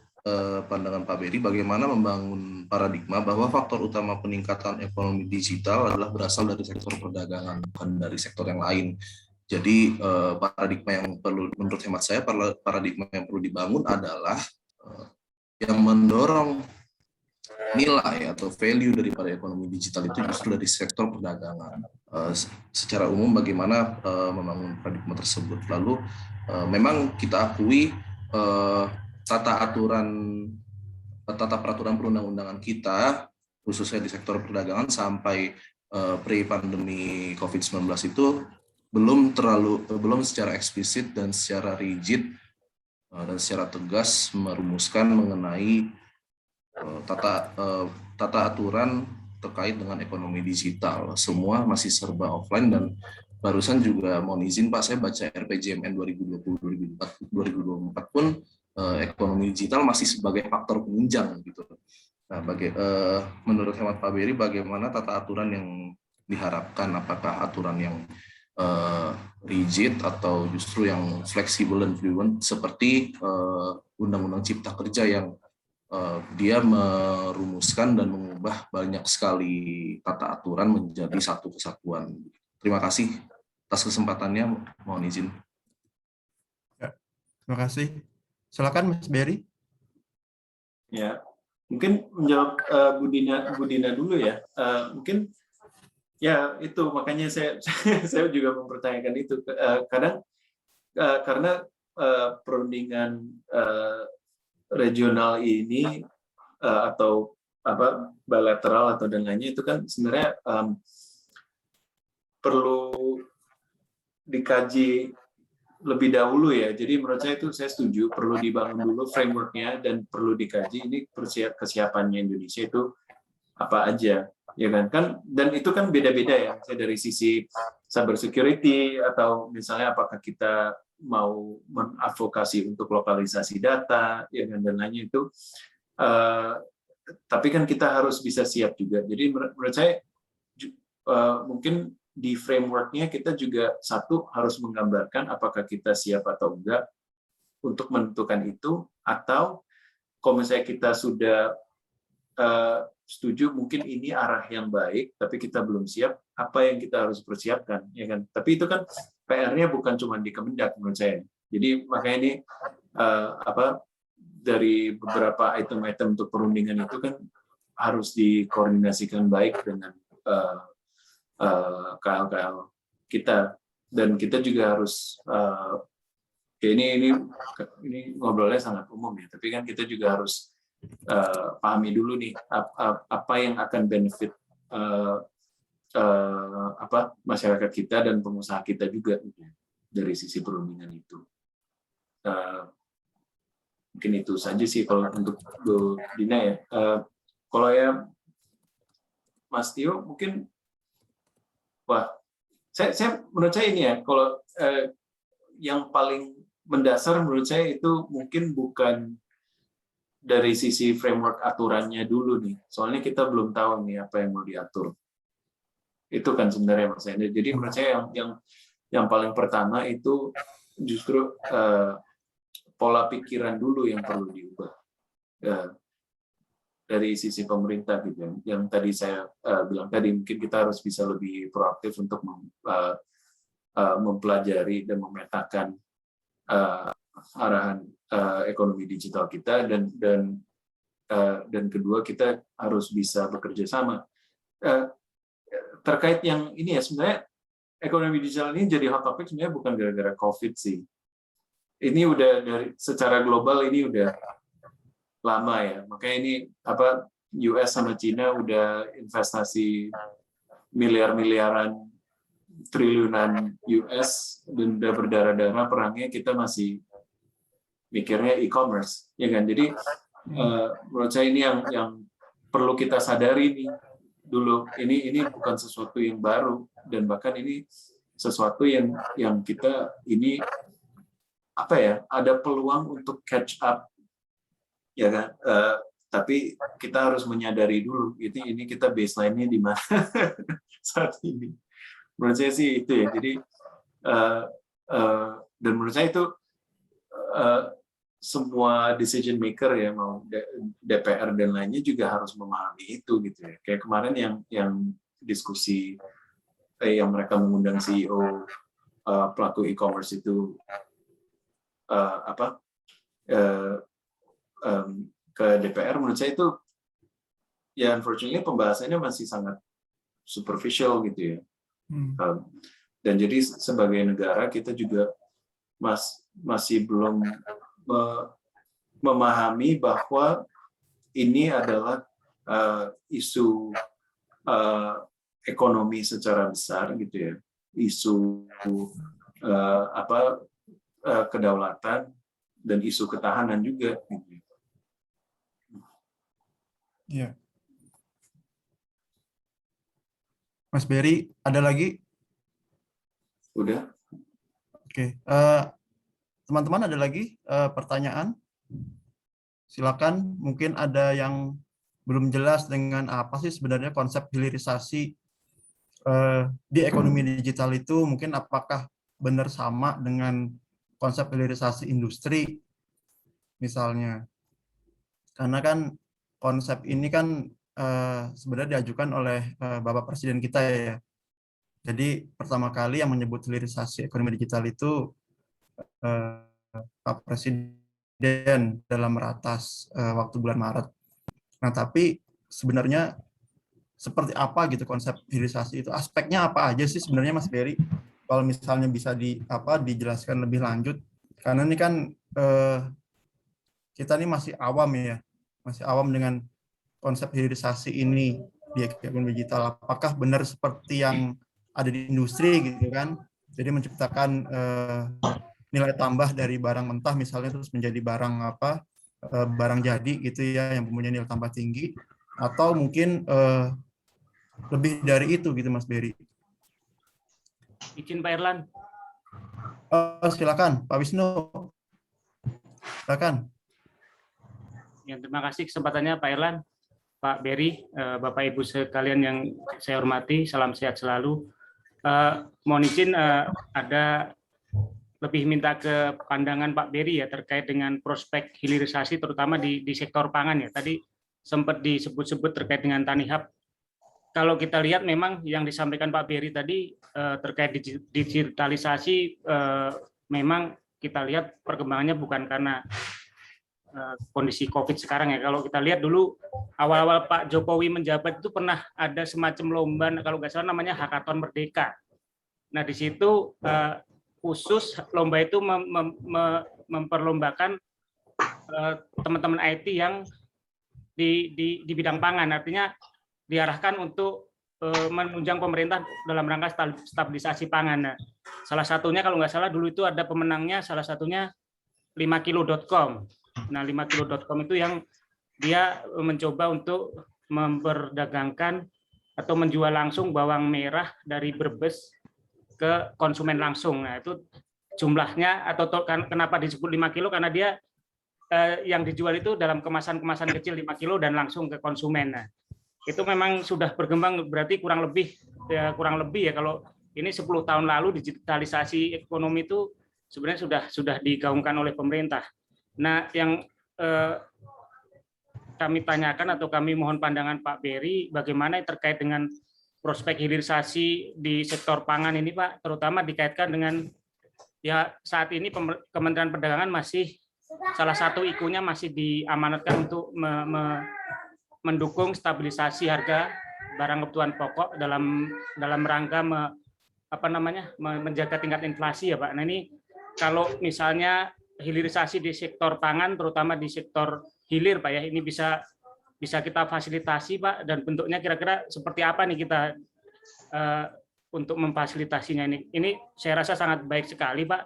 pandangan Pak Berry, bagaimana membangun paradigma bahwa faktor utama peningkatan ekonomi digital adalah berasal dari sektor perdagangan, bukan dari sektor yang lain. Jadi paradigma yang perlu, menurut hemat saya, paradigma yang perlu dibangun adalah yang mendorong nilai atau value daripada ekonomi digital itu justru dari sektor perdagangan. Secara umum bagaimana membangun paradigma tersebut. Lalu memang kita akui tata peraturan perundang-undangan kita khususnya di sektor perdagangan sampai pre-pandemi COVID-19 itu belum secara eksplisit dan secara rigid dan secara tegas merumuskan mengenai tata aturan terkait dengan ekonomi digital. Semua masih serba offline, dan barusan juga mohon izin Pak, saya baca RPJMN 2020-2024 pun ekonomi digital masih sebagai faktor penunjang gitu. Nah, menurut hemat Pak Berry, bagaimana tata aturan yang diharapkan? Apakah aturan yang rigid atau justru yang fleksibel dan fluid seperti Undang-Undang Cipta Kerja yang dia merumuskan dan mengubah banyak sekali tata aturan menjadi satu kesatuan. Terima kasih atas kesempatannya, mohon izin. Ya, terima kasih. Silakan Mas Berry. Ya, mungkin menjawab Bu Dina dulu ya. Mungkin ya itu makanya saya saya juga mempertanyakan itu. Kadang karena perundingan regional ini atau apa bilateral atau dan lainnya itu kan sebenarnya perlu dikaji lebih dahulu ya. Jadi menurut saya itu saya setuju perlu dibangun dulu framework-nya dan perlu dikaji ini kesiapannya Indonesia itu apa aja, ya kan dan itu kan beda-beda ya. Saya dari sisi cyber security atau misalnya apakah kita mau mengadvokasi untuk lokalisasi data, ya kan dan lainnya itu. Tapi kan kita harus bisa siap juga. Jadi menurut saya mungkin di framework-nya kita juga satu harus menggambarkan apakah kita siap atau enggak untuk menentukan itu, atau kalau misalnya kita sudah setuju mungkin ini arah yang baik tapi kita belum siap, apa yang kita harus persiapkan, ya kan. Tapi itu kan PR-nya bukan cuma di Kemendak menurut saya. Jadi makanya ini dari beberapa item-item untuk perundingan itu kan harus dikoordinasikan baik dengan KL kita, dan kita juga harus ini ngobrolnya sangat umum ya, tapi kan kita juga harus pahami dulu nih apa yang akan benefit masyarakat kita dan pengusaha kita juga dari sisi perundingan itu. Mungkin itu saja sih kalau untuk Bu Dina ya. Kalau ya Mas Tio mungkin saya menurut saya ini ya, kalau yang paling mendasar menurut saya itu mungkin bukan dari sisi framework aturannya dulu nih, soalnya kita belum tahu nih apa yang mau diatur. Itu kan sebenarnya Mas Hendy. Jadi menurut saya yang paling pertama itu justru pola pikiran dulu yang perlu diubah dari sisi pemerintah gitu. Yang tadi saya bilang tadi, mungkin kita harus bisa lebih proaktif untuk mempelajari dan memetakan arahan ekonomi digital kita, dan kedua kita harus bisa bekerja sama terkait yang ini ya. Sebenarnya ekonomi digital ini jadi hot topic sebenarnya bukan gara-gara COVID sih. Ini udah dari secara global ini udah lama ya, makanya ini US sama Cina udah investasi miliaran triliunan US dan udah berdarah-darah perangnya, kita masih mikirnya e-commerce, ya kan. Jadi menurut saya ini yang perlu kita sadari nih dulu, ini bukan sesuatu yang baru, dan bahkan ini sesuatu yang kita ini ada peluang untuk catch up, ya kan. Tapi kita harus menyadari dulu ini kita baseline-nya di mana saat ini. Menurut saya sih itu ya. Jadi dan menurut saya itu semua decision maker ya, mau DPR dan lainnya juga harus memahami itu gitu ya. Kayak kemarin yang diskusi yang mereka mengundang CEO pelaku e-commerce itu ke DPR, menurut saya itu ya unfortunately pembahasannya masih sangat superficial gitu ya. Dan jadi sebagai negara kita juga masih belum memahami bahwa ini adalah isu ekonomi secara besar gitu ya, isu kedaulatan dan isu ketahanan juga gitu. Ya. Mas Berry, ada lagi? Udah. Oke. Teman-teman ada lagi pertanyaan? Silakan. Mungkin ada yang belum jelas dengan apa sih sebenarnya konsep hilirisasi di ekonomi digital itu. Mungkin apakah benar sama dengan konsep hilirisasi industri misalnya. Karena kan konsep ini kan sebenarnya diajukan oleh Bapak Presiden kita ya. Jadi pertama kali yang menyebut hilirisasi ekonomi digital itu Pak Presiden Presiden dalam ratas waktu bulan Maret. Nah, tapi sebenarnya seperti apa gitu konsep hilirisasi itu? Aspeknya apa aja sih sebenarnya Mas Berry? Kalau misalnya bisa dijelaskan lebih lanjut, karena ini kan kita ini masih awam ya, masih awam dengan konsep hilirisasi ini di ekonomi digital. Apakah benar seperti yang ada di industri gitu kan? Jadi menciptakan nilai tambah dari barang mentah misalnya terus menjadi barang barang jadi gitu ya yang mempunyai nilai tambah tinggi, atau mungkin lebih dari itu gitu Mas Berry. Izin Pak Erlan. Silakan Pak Wisnu. Silakan. Ya, terima kasih kesempatannya Pak Erlan, Pak Berry, Bapak Ibu sekalian yang saya hormati, salam sehat selalu. Mohon izin ada lebih minta ke pandangan Pak Berry ya terkait dengan prospek hilirisasi terutama di sektor pangan ya. Tadi sempat disebut-sebut terkait dengan Tanihub. Kalau kita lihat memang yang disampaikan Pak Berry tadi terkait digitalisasi, memang kita lihat perkembangannya bukan karena kondisi COVID sekarang ya. Kalau kita lihat dulu awal-awal Pak Jokowi menjabat itu pernah ada semacam lomba, kalau nggak salah namanya Hackathon Merdeka. Nah di situ khusus lomba itu memperlombakan teman-teman IT yang di bidang pangan, artinya diarahkan untuk menunjang pemerintah dalam rangka stabilisasi pangan. Nah, salah satunya kalau nggak salah dulu itu ada pemenangnya, salah satunya 5kilo.com. Nah, 5kilo.com itu yang dia mencoba untuk memperdagangkan atau menjual langsung bawang merah dari Brebes ke konsumen langsung. Nah, itu jumlahnya atau kenapa disebut 5 kilo karena dia yang dijual itu dalam kemasan-kemasan kecil 5 kilo dan langsung ke konsumen. Nah, itu memang sudah berkembang berarti kurang lebih ya kalau ini 10 tahun lalu digitalisasi ekonomi itu sebenarnya sudah digaungkan oleh pemerintah. Nah, yang kami tanyakan atau kami mohon pandangan Pak Berry bagaimana terkait dengan prospek hilirisasi di sektor pangan ini Pak, terutama dikaitkan dengan ya saat ini Kementerian Perdagangan masih salah satu IKU-nya masih diamanatkan untuk mendukung stabilisasi harga barang kebutuhan pokok dalam rangka menjaga tingkat inflasi ya Pak. Nah ini kalau misalnya hilirisasi di sektor pangan terutama di sektor hilir Pak ya, ini bisa kita fasilitasi Pak, dan bentuknya kira-kira seperti apa nih kita untuk memfasilitasinya ini. Ini saya rasa sangat baik sekali Pak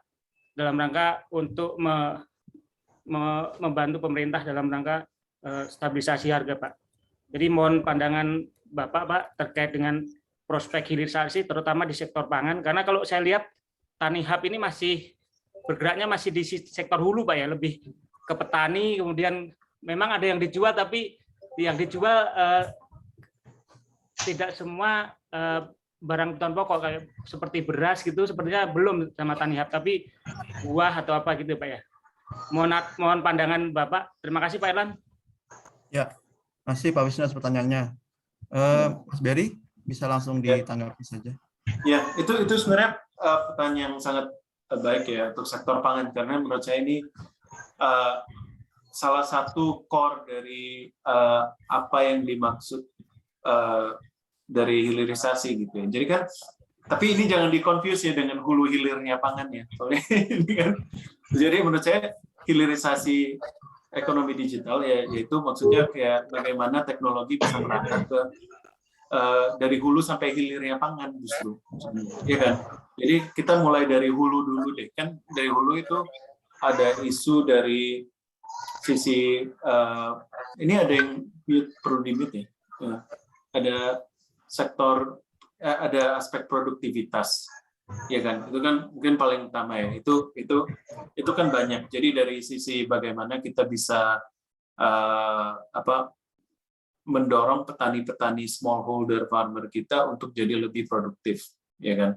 dalam rangka untuk membantu pemerintah dalam rangka stabilisasi harga Pak. Jadi mohon pandangan Bapak Pak terkait dengan prospek hilirisasi terutama di sektor pangan, karena kalau saya lihat Tanihub ini bergeraknya masih di sektor hulu Pak ya, lebih ke petani, kemudian memang ada yang dijual tapi yang dijual tidak semua barang kebutuhan pokok kayak seperti beras gitu sepertinya belum sama Tanihub, tapi buah atau apa gitu Pak ya. Mohon pandangan Bapak. Terima kasih Pak Erlan. Ya. Masih Pak Wisnu atas pertanyaannya. Mas Berry bisa langsung ditanggapi saja. Ya, itu sebenarnya pertanyaan yang sangat baik ya untuk sektor pangan, karena menurut saya ini salah satu core dari apa yang dimaksud dari hilirisasi gitu ya. Jadi kan, tapi ini jangan di-confuse ya dengan hulu hilirnya pangan ya. Soalnya ini kan, jadi menurut saya hilirisasi ekonomi digital ya, yaitu maksudnya kayak bagaimana teknologi bisa merangkap ke dari hulu sampai hilirnya pangan justru, ya kan? Jadi kita mulai dari hulu dulu deh, kan dari hulu itu ada isu dari sisi ini ada yang perlu di-mute ya, ada sektor ada aspek produktivitas. Ya kan, itu kan mungkin paling utama ya. Itu kan banyak. Jadi dari sisi bagaimana kita bisa mendorong petani-petani smallholder farmer kita untuk jadi lebih produktif, ya kan?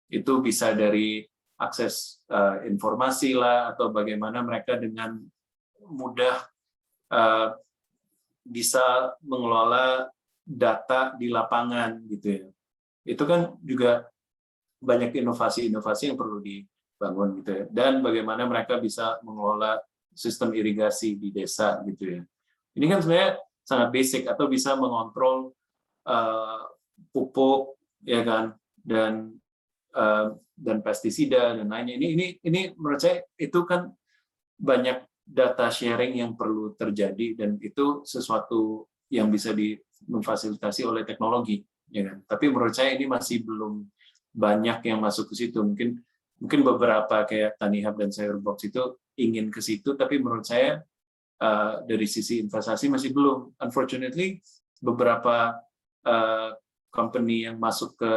Itu bisa dari akses informasi lah, atau bagaimana mereka dengan mudah bisa mengelola data di lapangan gitu ya. Itu kan juga banyak inovasi-inovasi yang perlu dibangun gitu ya. Dan bagaimana mereka bisa mengelola sistem irigasi di desa gitu ya. Ini kan sebenarnya sangat basic, atau bisa mengontrol pupuk ya kan, dan pestisida dan lainnya. Ini menurut saya itu kan banyak data sharing yang perlu terjadi, dan itu sesuatu yang bisa memfasilitasi oleh teknologi ya kan. Tapi menurut saya ini masih belum banyak yang masuk ke situ. Mungkin beberapa kayak TaniHub dan Sayurbox itu ingin ke situ, tapi menurut saya dari sisi investasi masih belum. Unfortunately, beberapa company yang masuk ke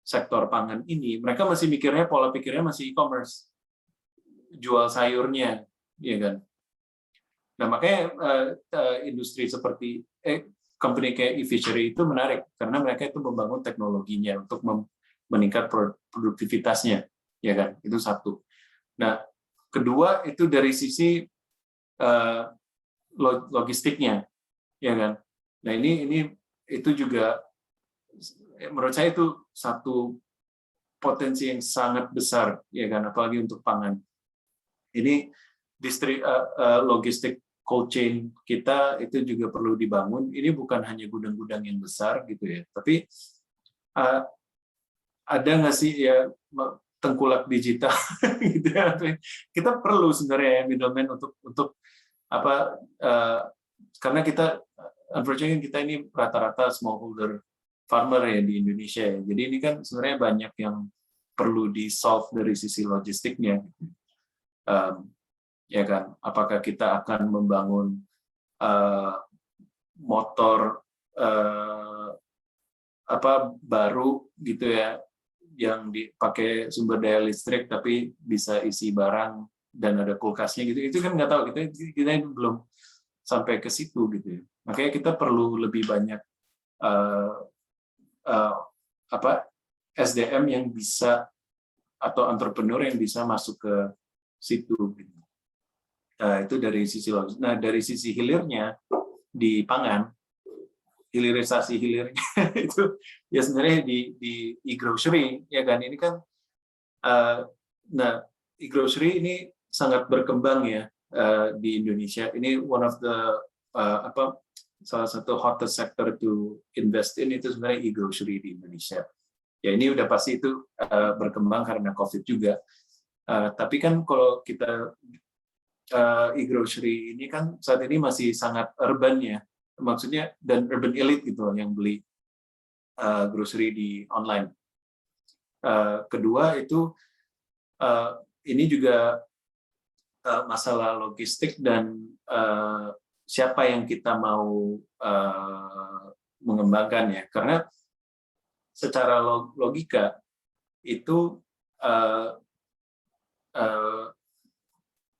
sektor pangan ini, mereka masih mikirnya, pola pikirnya masih e-commerce, jual sayurnya, ya kan. Nah, makanya industri seperti company kayak eFishery itu menarik, karena mereka itu membangun teknologinya untuk meningkat produktivitasnya, ya kan. Itu satu. Nah, kedua itu dari sisi logistiknya, ya kan. Nah, itu juga menurut saya itu satu potensi yang sangat besar, ya kan, apalagi untuk pangan. Ini logistik cold chain kita itu juga perlu dibangun. Ini bukan hanya gudang-gudang yang besar gitu ya, tapi ada nggak sih ya tengkulak digital gitu ya. Kita perlu sebenarnya ya middleman untuk apa, karena kita unfortunately kita ini rata-rata smallholder farmer ya di Indonesia ya. Jadi ini kan sebenarnya banyak yang perlu di-solve dari sisi logistiknya. Ya kan, apakah kita akan membangun motor baru gitu ya, yang dipakai sumber daya listrik tapi bisa isi barang dan ada kulkasnya gitu. Itu kan nggak tahu, kita belum sampai ke situ gitu ya. Makanya kita perlu lebih banyak SDM yang bisa, atau entrepreneur yang bisa masuk ke situ. Nah, itu dari sisi logis. Nah, dari sisi hilirnya di pangan, hilirisasi hilirnya itu ya sebenarnya di e-grocery ya kan. Ini kan nah, e-grocery ini sangat berkembang ya di Indonesia. Ini one of the salah satu hottest sector to invest in itu sebenarnya e-grocery di Indonesia. Ya ini udah pasti itu berkembang karena COVID juga. Tapi kan kalau kita e-grocery ini kan saat ini masih sangat urban ya, maksudnya, dan urban elite gitu yang beli grocery di online. Kedua itu ini juga masalah logistik dan siapa yang kita mau mengembangkan ya, karena secara logika itu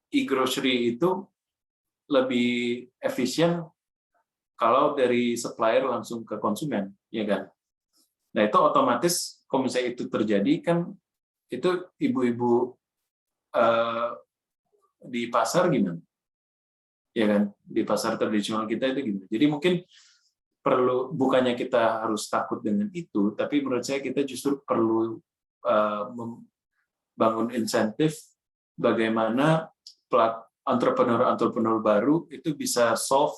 e-grocery itu lebih efisien kalau dari supplier langsung ke konsumen, ya kan? Nah itu otomatis kalau misalnya itu terjadi kan, itu ibu-ibu di pasar gimana? Ya kan, di pasar tradisional kita itu gimana? Jadi mungkin perlu, bukannya kita harus takut dengan itu, tapi menurut saya kita justru perlu membangun insentif bagaimana entrepreneur baru itu bisa solve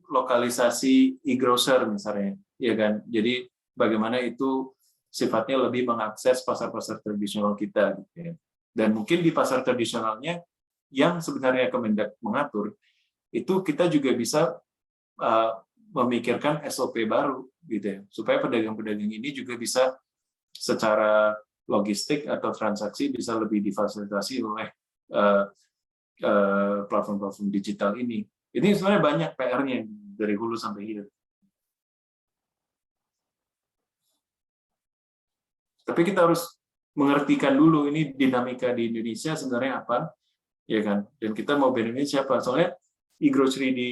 lokalisasi e-grocer misalnya, ya kan? Jadi bagaimana itu sifatnya lebih mengakses pasar-pasar tradisional kita, gitu ya. Dan mungkin di pasar tradisionalnya yang sebenarnya Kemendak mengatur, itu kita juga bisa memikirkan SOP baru, gitu ya, supaya pedagang-pedagang ini juga bisa secara logistik atau transaksi bisa lebih difasilitasi oleh platform-platform digital ini. Ini sebenarnya banyak PR-nya dari hulu sampai hilir. Tapi kita harus mengertikan dulu ini dinamika di Indonesia sebenarnya apa, ya kan? Dan kita mau benefitnya siapa? Soalnya e-grocery di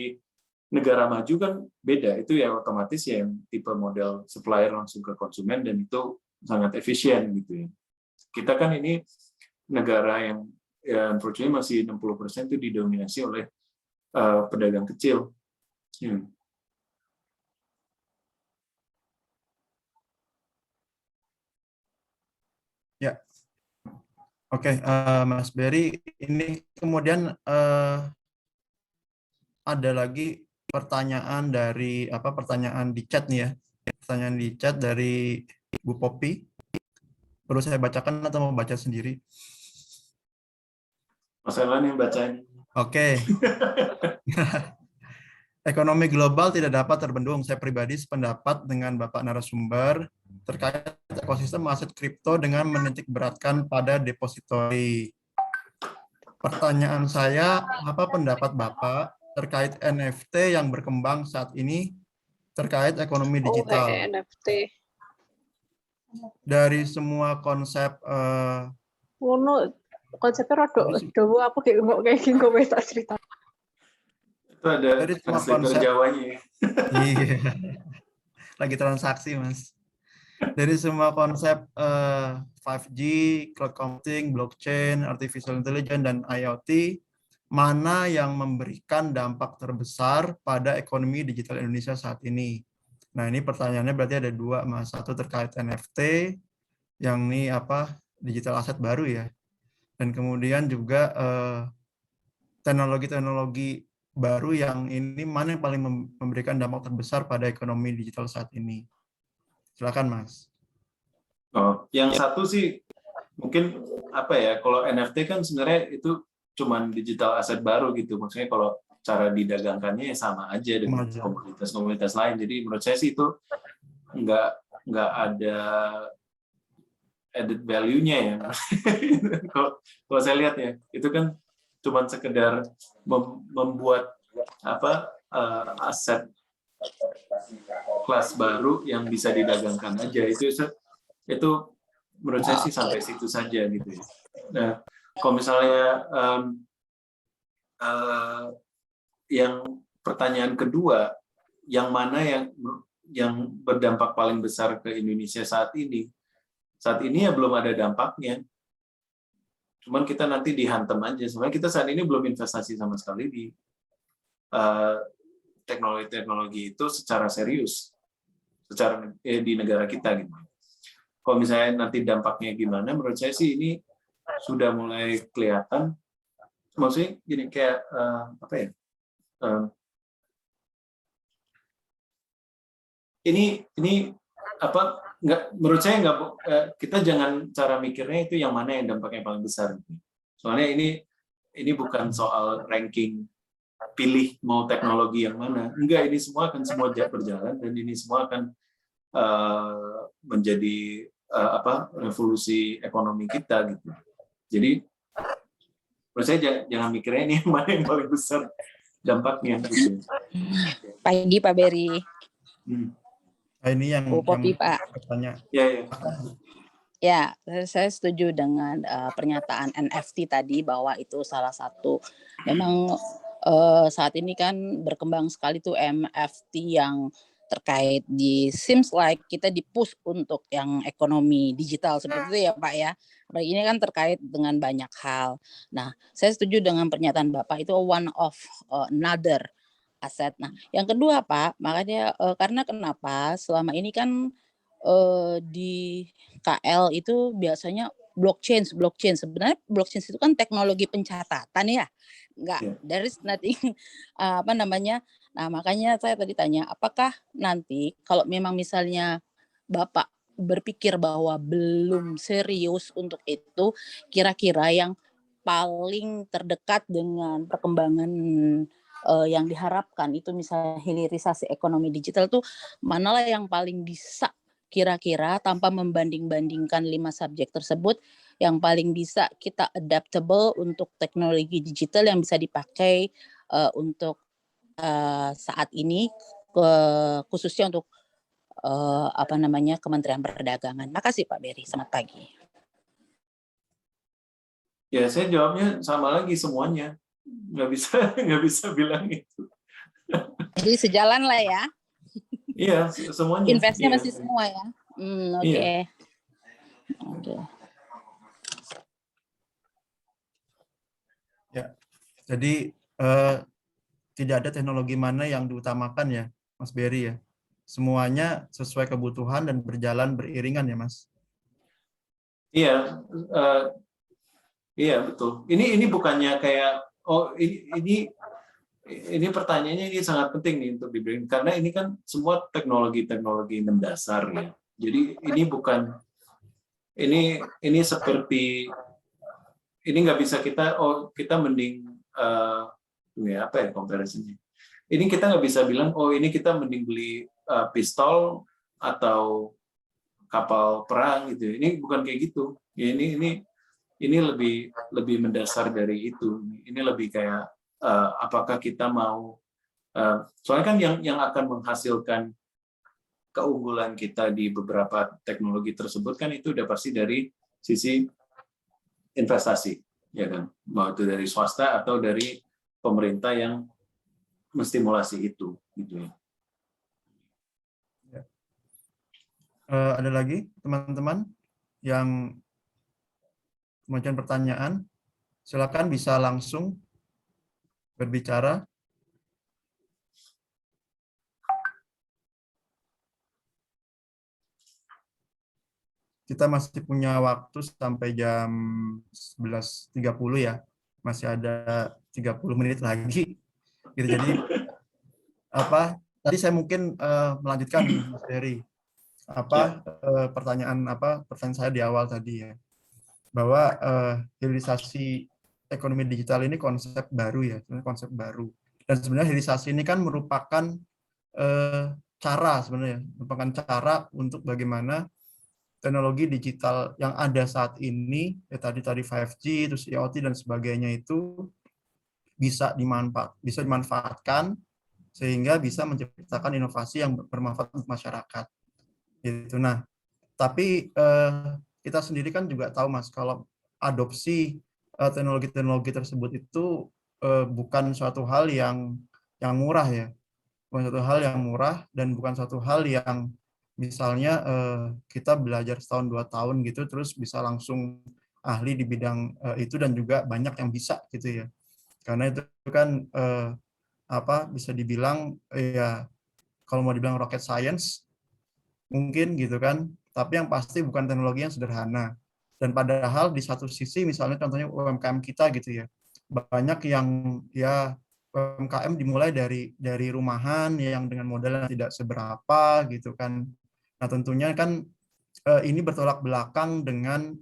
negara maju kan beda. Itu ya otomatis ya yang tipe model supplier langsung ke konsumen, dan itu sangat efisien gitu ya. Kita kan ini negara yang ya, unfortunately masih 60% itu didominasi oleh pedagang kecil. Ya, Oke, Mas Berry, ini kemudian ada lagi pertanyaan dari pertanyaan di chat nih ya. Pertanyaan di chat dari Bu Poppy. Perlu saya bacakan atau mau baca sendiri? Mas Elan yang bacain. Oke. Ekonomi global tidak dapat terbendung. Saya pribadi sependapat dengan Bapak narasumber terkait ekosistem aset kripto dengan menitik beratkan pada depositori. Pertanyaan saya, apa pendapat Bapak terkait NFT yang berkembang saat ini terkait ekonomi digital? NFT. Dari semua konsep Ngono konsepnya rada dawa aku kayak ngomong kayak gini kowe tak cerita. Itu ada dari semua translator konsep Jawanya ya. Iya. Lagi transaksi, Mas. Dari semua konsep 5G, cloud computing, blockchain, artificial intelligence, dan IoT, mana yang memberikan dampak terbesar pada ekonomi digital Indonesia saat ini? Nah, ini pertanyaannya berarti ada dua, Mas. Satu terkait NFT, yang ini digital aset baru ya. Dan kemudian juga teknologi-teknologi baru yang ini mana yang paling memberikan dampak terbesar pada ekonomi digital saat ini? Silakan, Mas. Oh, yang satu sih mungkin kalau NFT kan sebenarnya itu cuman digital aset baru gitu. Maksudnya kalau cara didagangkannya ya sama aja dengan komunitas-komunitas lain. Jadi menurut saya sih itu nggak ada added value-nya ya. Kalau saya lihat ya, itu kan cuman sekedar membuat aset kelas baru yang bisa didagangkan aja. Itu menurut saya sih sampai situ saja gitu ya. Nah, kalau misalnya yang pertanyaan kedua, yang mana yang berdampak paling besar ke Indonesia saat ini? Saat ini ya belum ada dampaknya. Cuman kita nanti dihantam aja. Sebenarnya kita saat ini belum investasi sama sekali di teknologi-teknologi itu secara serius, di negara kita gitu. Kalau misalnya nanti dampaknya gimana, menurut saya sih ini sudah mulai kelihatan. Maksudnya gini, kayak ini menurut saya kita jangan cara mikirnya itu yang mana yang dampaknya paling besar. Soalnya ini bukan soal ranking pilih mau teknologi yang mana. Enggak, ini semua akan berjalan dan ini semua akan menjadi revolusi ekonomi kita gitu. Jadi menurut saya jangan mikirnya ini yang mana yang paling besar dampaknya gitu. Pagi Pak Berry. Ini yang Pak. Bertanya. Ya, saya setuju dengan pernyataan NFT tadi bahwa itu salah satu memang saat ini kan berkembang sekali tuh NFT yang terkait seems like kita di-push untuk yang ekonomi digital seperti itu ya Pak ya. Ini kan terkait dengan banyak hal. Nah, saya setuju dengan pernyataan Bapak itu one of another aset. Nah, yang kedua Pak, makanya karena kenapa selama ini kan di KL itu biasanya blockchain. Sebenarnya blockchain itu kan teknologi pencatatan ya. Enggak, there is nothing Nah, makanya saya tadi tanya, apakah nanti kalau memang misalnya Bapak berpikir bahwa belum serius untuk itu, kira-kira yang paling terdekat dengan perkembangan yang diharapkan itu misalnya hilirisasi ekonomi digital tuh manalah yang paling bisa kira-kira tanpa membanding-bandingkan 5 subjek tersebut yang paling bisa kita adaptable untuk teknologi digital yang bisa dipakai untuk saat ini khususnya untuk Kementerian Perdagangan. Makasih Pak Berry, selamat pagi. Ya, saya jawabnya sama lagi semuanya. Nggak bisa bilang itu. Jadi sejalan lah ya. Iya, semuanya. Investnya masih semua ya. Oke. Iya. Ya, jadi tidak ada teknologi mana yang diutamakan ya, Mas Berry ya. Semuanya sesuai kebutuhan dan berjalan beriringan ya, Mas. Iya, Iya, betul. Ini bukannya kayak ini pertanyaannya ini sangat penting nih untuk diberikan, karena ini kan semua teknologi-teknologi mendasar ya. Jadi ini bukan ini seperti ini nggak bisa kita mending apa ya comparison-nya. Ini kita nggak bisa bilang ini kita mending beli pistol atau kapal perang gitu. Ini bukan kayak gitu. Ya, ini lebih mendasar dari itu. Ini lebih kayak apakah kita mau soalnya kan yang akan menghasilkan keunggulan kita di beberapa teknologi tersebut kan itu udah pasti dari sisi investasi, ya kan, mau itu dari swasta atau dari pemerintah yang menstimulasi itu, gitu ya. Ada lagi teman-teman yang mempunyai pertanyaan, silakan bisa langsung berbicara. Kita masih punya waktu sampai jam 11.30 ya. Masih ada 30 menit lagi. Gitu. Jadi tadi saya mungkin melanjutkan Mas Ferry. Pertanyaan saya di awal tadi ya. Bahwa hilirisasi ekonomi digital ini konsep baru ya, konsep baru. Dan sebenarnya hilirisasi ini kan merupakan merupakan cara untuk bagaimana teknologi digital yang ada saat ini, ya tadi 5G, terus IoT dan sebagainya itu bisa dimanfaatkan sehingga bisa menciptakan inovasi yang bermanfaat untuk masyarakat. Gitu. Nah, tapi kita sendiri kan juga tahu Mas, kalau adopsi teknologi-teknologi tersebut itu bukan suatu hal yang murah ya, bukan suatu hal yang murah dan bukan suatu hal yang misalnya kita belajar setahun 2 tahun gitu terus bisa langsung ahli di bidang itu dan juga banyak yang bisa gitu ya, karena itu kan bisa dibilang ya kalau mau dibilang rocket science mungkin gitu kan, tapi yang pasti bukan teknologi yang sederhana. Dan padahal di satu sisi misalnya contohnya UMKM kita gitu ya, banyak yang ya UMKM dimulai dari rumahan yang dengan modal yang tidak seberapa gitu kan. Nah tentunya kan ini bertolak belakang dengan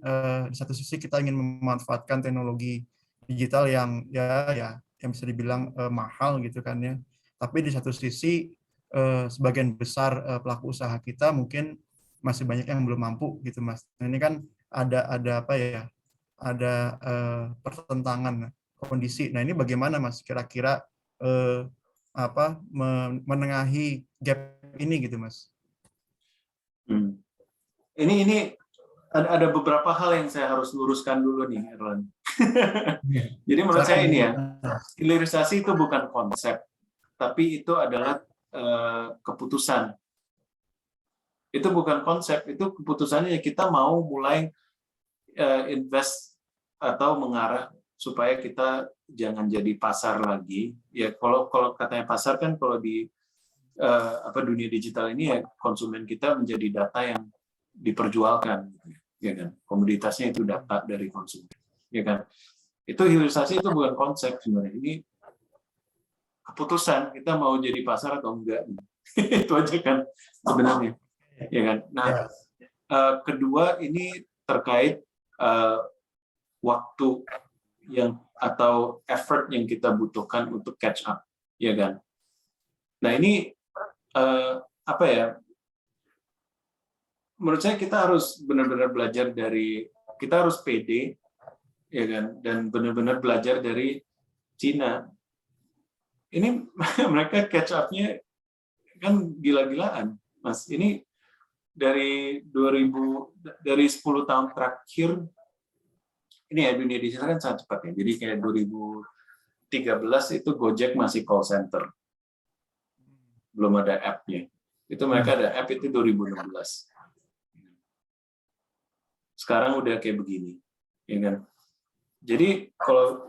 di satu sisi kita ingin memanfaatkan teknologi digital yang yang bisa dibilang mahal gitu kan ya. Tapi di satu sisi sebagian besar pelaku usaha kita mungkin masih banyak yang belum mampu gitu Mas. Nah, ini kan ada pertentangan kondisi. Nah ini bagaimana Mas kira-kira menengahi gap ini gitu Mas? Ini ada beberapa hal yang saya harus luruskan dulu nih, Erlan. Jadi menurut saya ini ya, hilirisasi itu bukan konsep, tapi itu adalah keputusan. Itu bukan konsep, itu keputusannya kita mau mulai invest atau mengarah supaya kita jangan jadi pasar lagi. Ya kalau katanya pasar kan kalau di dunia digital ini ya konsumen kita menjadi data yang diperjualkan, ya kan? Komoditasnya itu data dari konsumen, ya kan? Itu hilirisasi itu bukan konsep sebenarnya. Ini keputusan kita mau jadi pasar atau enggak. Itu aja kan sebenarnya, ya kan? Nah, kedua ini terkait waktu yang atau effort yang kita butuhkan untuk catch up, ya kan? Nah ini menurut saya kita harus benar-benar belajar kita harus pede, ya kan, dan benar-benar belajar dari Cina. Ini mereka catch up-nya kan gila-gilaan, Mas. Ini dari 10 tahun terakhir ini ya dunia digital kan sangat cepat ya. Jadi kayak 2013 itu Gojek masih call center. Belum ada app-nya. Itu mereka ada app itu 2016. Sekarang udah kayak begini, ya kan? Jadi kalau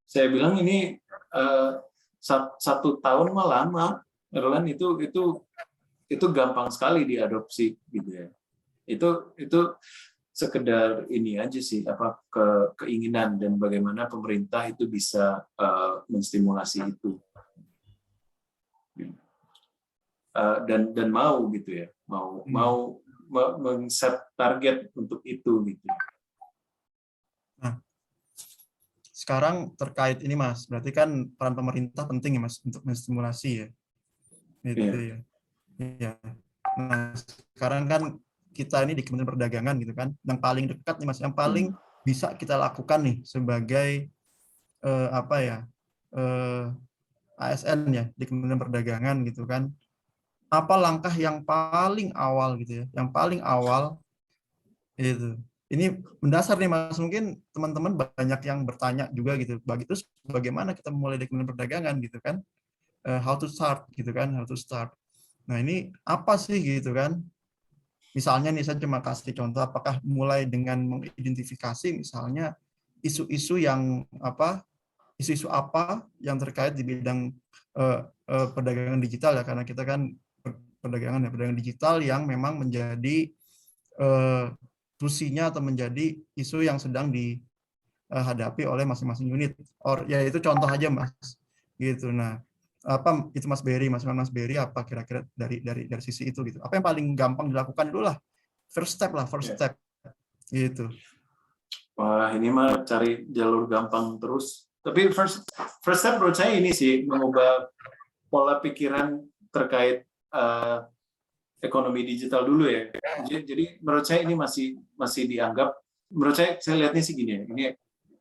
saya bilang ini 1 tahun mah lama, Erlan itu gampang sekali diadopsi, gitu ya. Itu sekedar ini aja sih, apa keinginan dan bagaimana pemerintah itu bisa menstimulasi itu. Dan mau gitu ya, mau men-set target untuk itu gitu. Nah, sekarang terkait ini Mas, berarti kan peran pemerintah penting ya Mas untuk menstimulasi ya. Gitu ya. Iya. Nah, sekarang kan kita ini di Kementerian Perdagangan gitu kan, yang paling dekat nih Mas, yang paling bisa kita lakukan nih sebagai ASN ya di Kementerian Perdagangan gitu kan. Apa langkah yang paling awal gitu ya, yang paling awal itu. Ini mendasar nih Mas, mungkin teman-teman banyak yang bertanya juga gitu. Terus bagaimana kita memulai di Kementerian Perdagangan gitu kan? How to start gitu kan, how to start. Nah, ini apa sih gitu kan? Misalnya nih saya cuma kasih contoh, apakah mulai dengan mengidentifikasi misalnya isu-isu yang isu-isu apa yang terkait di bidang perdagangan digital ya, karena kita kan perdagangan digital yang memang menjadi tusinya atau menjadi isu yang sedang dihadapi oleh masing-masing unit. Ya itu contoh aja Mas. Gitu. Nah, apa itu Mas Berry apa kira-kira dari sisi itu gitu. Apa yang paling gampang dilakukan dulu lah. First step gitu. Wah, ini mah cari jalur gampang terus. Tapi first step menurut saya ini sih, mengubah pola pikiran terkait ekonomi digital dulu ya. Jadi menurut saya ini masih dianggap, menurut saya lihatnya sih gini ya, ini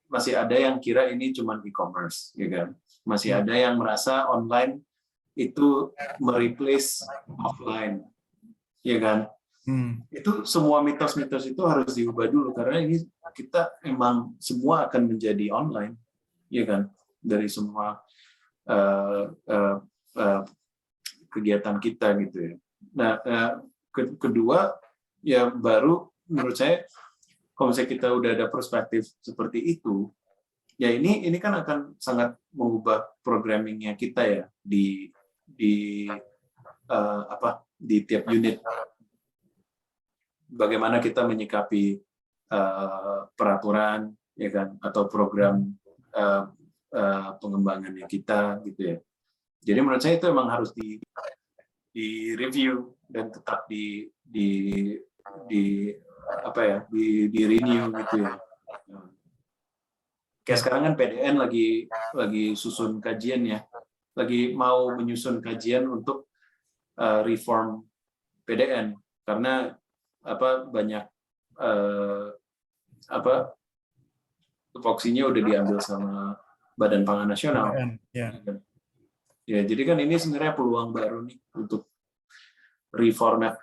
masih ada yang kira ini cuma e-commerce, ya kan? Masih ada yang merasa online itu mereplace offline, ya kan? Itu semua mitos-mitos itu harus diubah dulu, karena ini kita emang semua akan menjadi online, ya kan? Dari semua kegiatan kita gitu ya. Nah, kedua ya baru menurut saya kalau misalnya kita udah ada perspektif seperti itu, ya ini kan akan sangat mengubah programmingnya kita ya di tiap unit. Bagaimana kita menyikapi peraturan ya kan, atau program pengembangannya kita gitu ya. Jadi menurut saya itu emang harus di review dan tetap di renew gitu ya. Kayak sekarang kan PDN lagi susun kajian ya, lagi mau menyusun kajian untuk reform PDN karena banyak tupoksinya udah diambil sama Badan Pangan Nasional. Ya, jadi kan ini sebenarnya peluang baru nih untuk reformat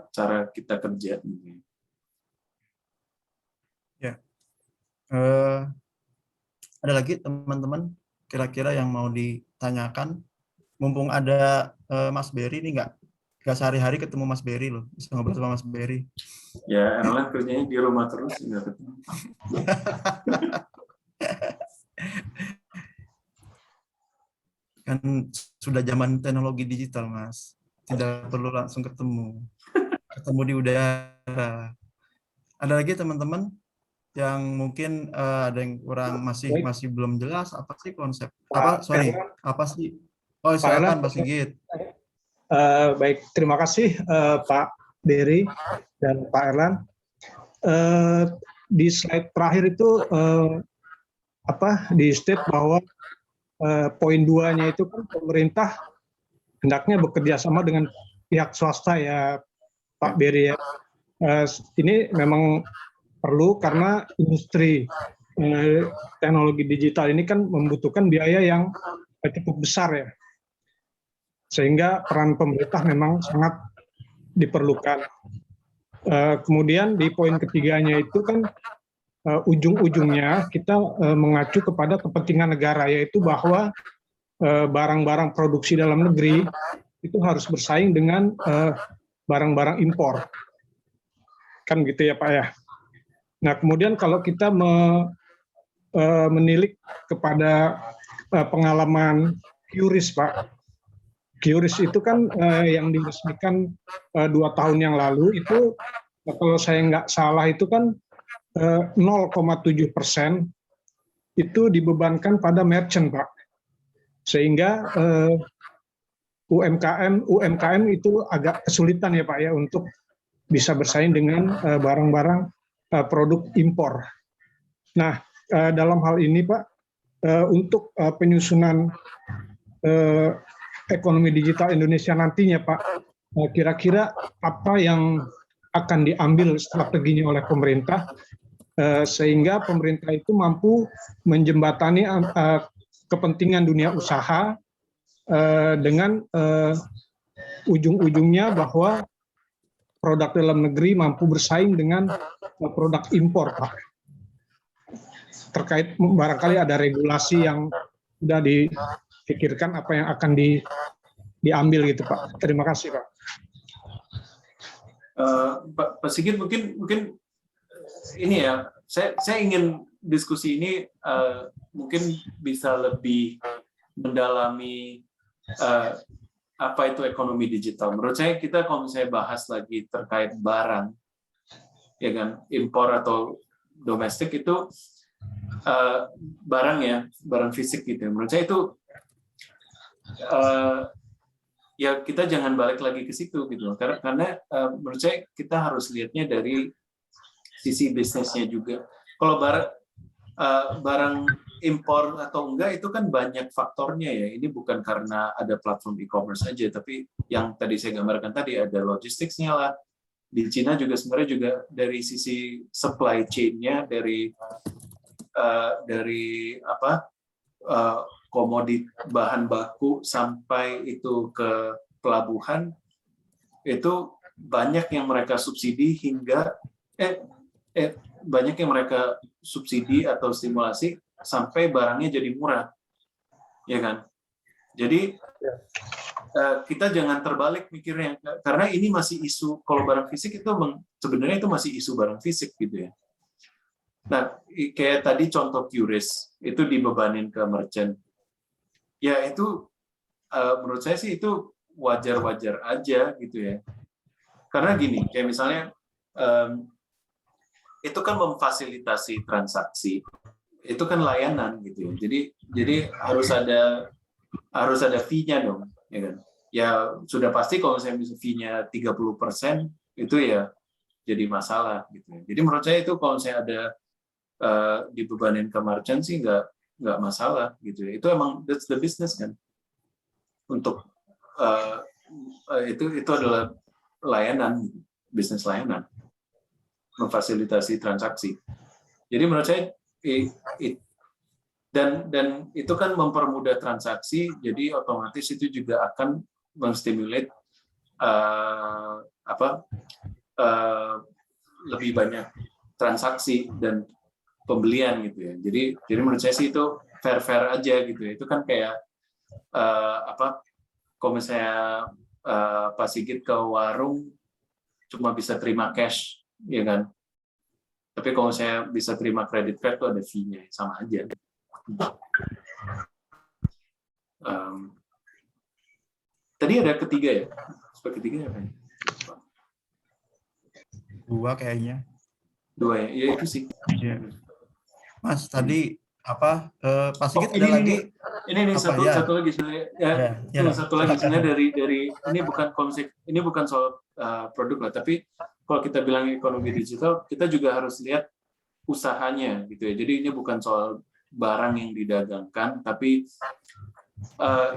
cara kita kerja. Ya, ada lagi teman-teman kira-kira yang mau ditanyakan? Mumpung ada Mas Berry nih, nggak sehari-hari ketemu Mas Berry loh, bisa ngobrol sama Mas Berry. Ya, Erlan kerjanya di rumah terus nggak ketemu. Kan sudah zaman teknologi digital Mas, tidak perlu langsung ketemu di udara. Ada lagi teman-teman yang mungkin ada yang kurang masih belum jelas apa sih konsep apa sih? Oh, silakan Pak Sigit. Baik, terima kasih Pak Berry dan Pak Erlan. Di slide terakhir itu di state bahwa poin 2-nya itu kan pemerintah hendaknya bekerja sama dengan pihak swasta ya Pak Berry ya. Ini memang perlu karena industri teknologi digital ini kan membutuhkan biaya yang cukup besar ya. Sehingga peran pemerintah memang sangat diperlukan. Kemudian di poin ketiganya itu kan ujung-ujungnya kita mengacu kepada kepentingan negara, yaitu bahwa barang-barang produksi dalam negeri itu harus bersaing dengan barang-barang impor. Kan gitu ya Pak ya. Nah kemudian kalau kita menilik kepada pengalaman QRIS Pak, QRIS itu kan yang diresmikan 2 tahun yang lalu itu Nah, kalau saya nggak salah itu kan 0,7% itu dibebankan pada merchant, Pak. Sehingga UMKM itu agak kesulitan ya Pak ya untuk bisa bersaing dengan barang-barang produk impor. Nah, dalam hal ini Pak, untuk penyusunan ekonomi digital Indonesia nantinya Pak, kira-kira apa yang akan diambil strateginya oleh pemerintah sehingga pemerintah itu mampu menjembatani kepentingan dunia usaha dengan ujung-ujungnya bahwa produk dalam negeri mampu bersaing dengan produk impor, Pak. Terkait barangkali ada regulasi yang sudah dipikirkan apa yang akan diambil gitu, Pak. Terima kasih, Pak. Pak Sigit, mungkin ini ya, saya ingin diskusi ini mungkin bisa lebih mendalami apa itu ekonomi digital. Menurut saya kita kalau misalnya bahas lagi terkait barang, ya kan, impor atau domestik itu barang ya, barang fisik gitu. Menurut saya itu ya kita jangan balik lagi ke situ gitu, karena menurut saya kita harus lihatnya dari sisi bisnisnya juga. Kalau barang impor atau enggak itu kan banyak faktornya ya. Ini bukan karena ada platform e-commerce aja, tapi yang tadi saya gambarkan tadi ada logisticsnya lah. Di Cina juga sebenarnya juga dari sisi supply chain-nya, dari komoditi bahan baku sampai itu ke pelabuhan itu banyak yang mereka subsidi hingga banyak yang mereka subsidi atau stimulasi sampai barangnya jadi murah, ya kan? Jadi kita jangan terbalik mikirnya, karena ini masih isu. Kalau barang fisik itu sebenarnya itu masih isu barang fisik gitu ya. Nah, kayak tadi contoh QRIS itu dibebanin ke merchant. Ya itu menurut saya sih itu wajar-wajar aja gitu ya. Karena gini, kayak misalnya itu kan memfasilitasi transaksi, itu kan layanan gitu ya. Jadi harus ada fee-nya dong, ya kan? Ya sudah pasti kalau misalnya fee-nya 30% itu ya jadi masalah gitu ya. Jadi menurut saya itu kalau saya ada dibebanin ke merchant sih nggak masalah gitu ya. Itu emang that's the business kan. Untuk itu adalah layanan, bisnis layanan, memfasilitasi transaksi. Jadi menurut saya dan itu kan mempermudah transaksi, jadi otomatis itu juga akan menstimulate lebih banyak transaksi dan pembelian gitu ya. Jadi menurut saya sih itu fair aja gitu ya. Itu kan kayak kalau misalnya Pak Sigit ke warung cuma bisa terima cash, ya kan? Tapi kalau saya bisa terima credit card itu ada fee-nya, sama aja. Tadi ada ketiga ya? Ketiga apa ya? Dua kayaknya. Dua ya? Ya itu sih. Ya. Mas, tadi apa? Pak Sigit ada ini, lagi? Ini satu lagi sebenarnya. Satu lagi sebenarnya dari ini bukan soal produk lah, tapi kalau kita bilang ekonomi digital, kita juga harus lihat usahanya gitu ya. Jadi ini bukan soal barang yang didagangkan, tapi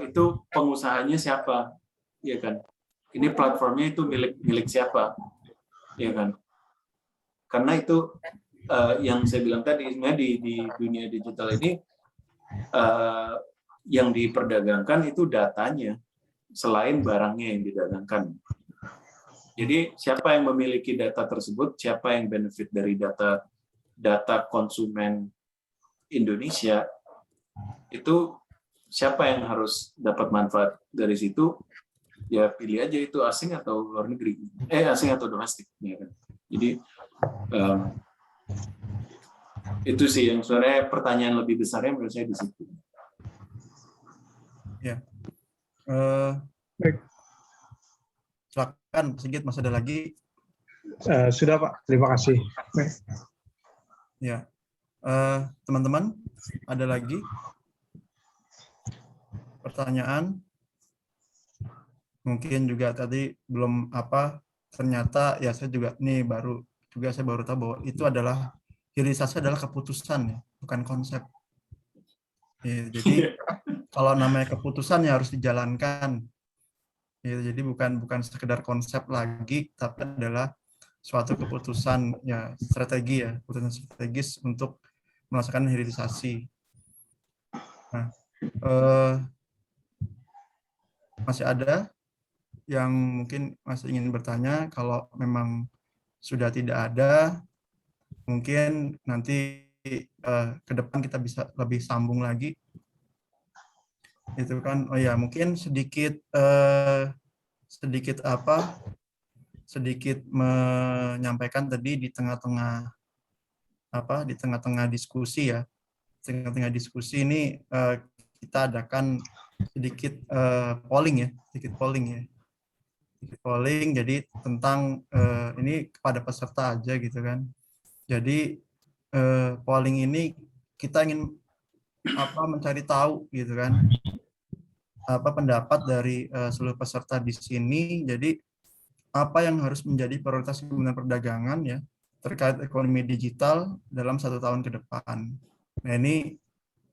itu pengusahanya siapa, ya kan? Ini platformnya itu milik siapa, ya kan? Karena itu yang saya bilang tadi, sebenarnya di dunia digital ini yang diperdagangkan itu datanya, selain barangnya yang didagangkan. Jadi siapa yang memiliki data tersebut, siapa yang benefit dari data konsumen Indonesia, itu siapa yang harus dapat manfaat dari situ, ya pilih aja itu asing atau luar negeri, asing atau domestik. Ya kan? Jadi itu sih yang sebenarnya pertanyaan lebih besarnya menurut saya di situ. Ya. Silakan Sigit, masih ada lagi? Sudah Pak, terima kasih. Ya, teman-teman, ada lagi pertanyaan? Mungkin juga tadi belum ternyata ya saya juga saya baru tahu bahwa itu adalah hilirisasi adalah keputusan ya, bukan konsep. Ya, jadi kalau namanya keputusan ya harus dijalankan. Ya, jadi bukan sekedar konsep lagi, tapi adalah suatu keputusan ya strategi ya, keputusan strategis untuk melaksanakan hilirisasi. Nah, masih ada yang mungkin masih ingin bertanya? Kalau memang sudah tidak ada, mungkin nanti ke depan kita bisa lebih sambung lagi. Itu kan, oh ya mungkin sedikit menyampaikan tadi di tengah-tengah diskusi ya. Tengah-tengah diskusi ini kita adakan sedikit polling. Jadi tentang ini kepada peserta aja gitu kan. Jadi polling ini kita ingin mencari tahu gitu kan, apa pendapat dari seluruh peserta di sini. Jadi apa yang harus menjadi prioritas Kementerian Perdagangan ya terkait ekonomi digital dalam 1 tahun ke depan. Nah ini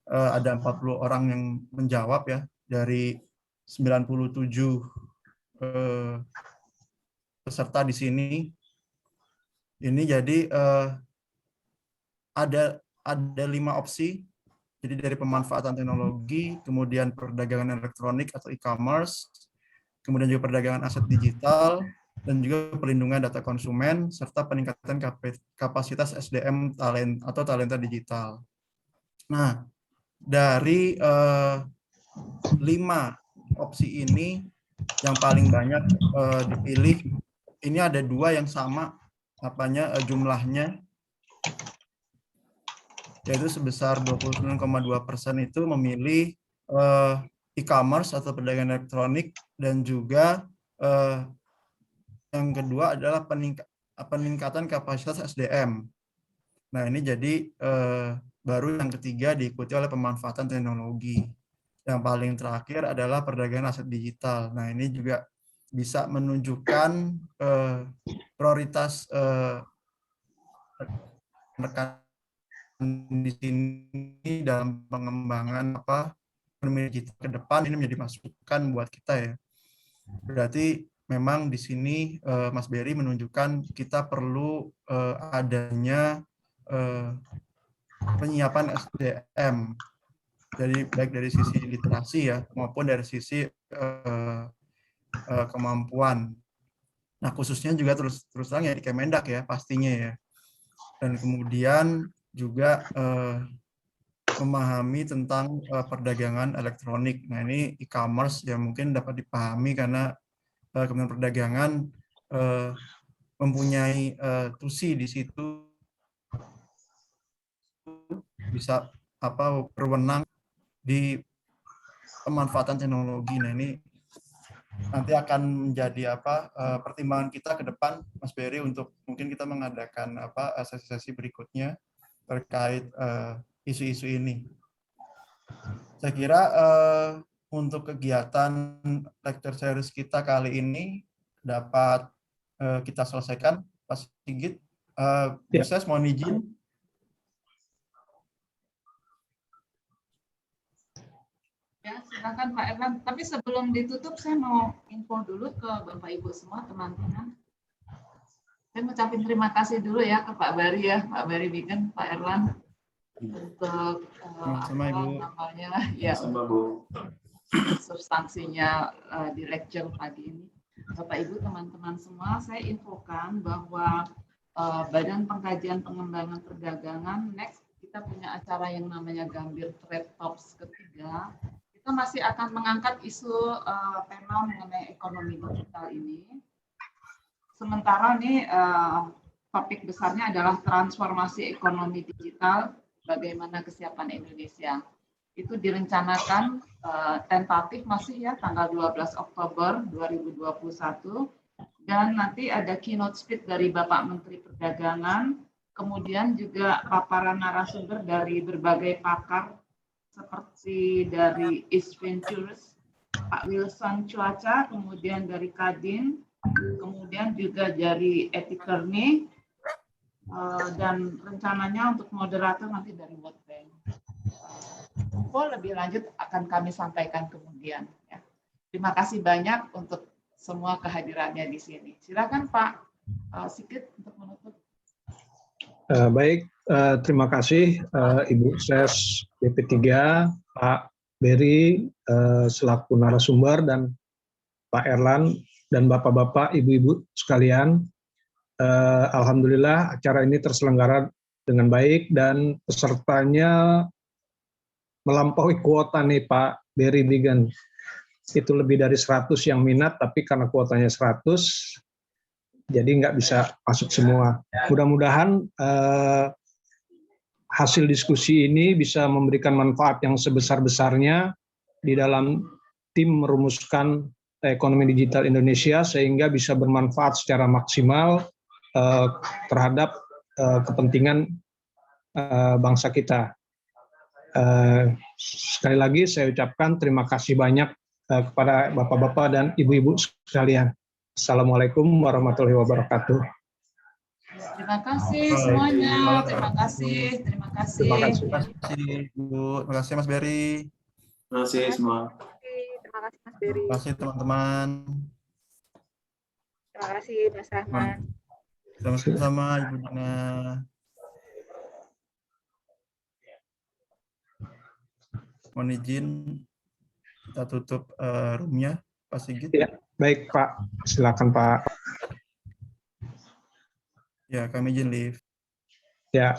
ada 40 orang yang menjawab ya dari 97 peserta di sini. Ini jadi ada 5 opsi. Jadi dari pemanfaatan teknologi, kemudian perdagangan elektronik atau e-commerce, kemudian juga perdagangan aset digital, dan juga perlindungan data konsumen, serta peningkatan kapasitas SDM talenta digital. Nah, dari 5 opsi ini, yang paling banyak dipilih, ini ada 2 yang sama jumlahnya, yaitu sebesar 29,2% itu memilih e-commerce atau perdagangan elektronik, dan juga yang kedua adalah peningkatan kapasitas SDM. Nah ini jadi baru yang ketiga diikuti oleh pemanfaatan teknologi. Yang paling terakhir adalah perdagangan aset digital. Nah ini juga bisa menunjukkan prioritas rekan di sini dalam pengembangan ekonomi digital ke depan. Ini menjadi masukan buat kita ya. Berarti memang di sini Mas Berry menunjukkan kita perlu adanya penyiapan SDM. Jadi baik dari sisi literasi ya maupun dari sisi kemampuan. Nah khususnya juga terus terang ya di Kemendak ya pastinya ya. Dan kemudian juga memahami tentang perdagangan elektronik. Nah ini e-commerce ya mungkin dapat dipahami karena Kementerian Perdagangan mempunyai tusi di situ, bisa berwenang di pemanfaatan teknologi. Nah ini nanti akan menjadi pertimbangan kita ke depan, Mas Berry, untuk mungkin kita mengadakan sesi-sesi berikutnya terkait isu-isu ini. Saya kira untuk kegiatan lecture series kita kali ini dapat kita selesaikan. Pak Sigit, bisa mohon izin. Ya, silakan Pak Erlan. Tapi sebelum ditutup, saya mau info dulu ke Bapak Ibu semua, teman-teman. Saya mengucapkan terima kasih dulu ya ke Pak Bari ya, Pak Bari Biken, Pak Erlan, untuk namanya ya, substansinya di lecture pagi ini. Bapak Ibu, teman-teman semua, saya infokan bahwa Badan Pengkajian Pengembangan Perdagangan next kita punya acara yang namanya Gambir Trade Talks ketiga. Kita masih akan mengangkat isu panel mengenai ekonomi digital ini. Sementara nih topik besarnya adalah transformasi ekonomi digital, bagaimana kesiapan Indonesia. Itu direncanakan tentatif masih ya tanggal 12 Oktober 2021 Dan nanti ada keynote speech dari Bapak Menteri Perdagangan, kemudian juga paparan narasumber dari berbagai pakar seperti dari East Ventures, Pak Wilson Cuaca, kemudian dari Kadin, kemudian juga dari Etikerni, dan rencananya untuk moderator nanti dari World Bank. Info lebih lanjut akan kami sampaikan kemudian. Ya. Terima kasih banyak untuk semua kehadirannya di sini. Silakan Pak Sigit untuk menutup. Baik, terima kasih Ibu Ses BP3, Pak Beri selaku narasumber, dan Pak Erlan, dan Bapak-Bapak, Ibu-Ibu sekalian. Alhamdulillah acara ini terselenggara dengan baik dan pesertanya melampaui kuota nih Pak Beri Bigan. Itu lebih dari 100 yang minat, tapi karena kuotanya 100, jadi nggak bisa masuk semua. Mudah-mudahan hasil diskusi ini bisa memberikan manfaat yang sebesar-besarnya di dalam tim merumuskan ekonomi digital Indonesia, sehingga bisa bermanfaat secara maksimal terhadap kepentingan bangsa kita. Sekali lagi saya ucapkan terima kasih banyak kepada Bapak-Bapak dan Ibu-Ibu sekalian. Assalamualaikum warahmatullahi wabarakatuh. Terima kasih semuanya. Terima kasih. Terima kasih. Terima kasih. Terima kasih Bu, terima kasih Mas Beri. Terima kasih semua. Terima kasih Mas Beri. Terima kasih teman-teman. Terima kasih Mas Rahman. Sama-sama Ibu Dina. Mohon izin kita tutup room-nya, Pak Sigit. Ya, baik Pak, silakan Pak. Ya, kami izin live. Ya.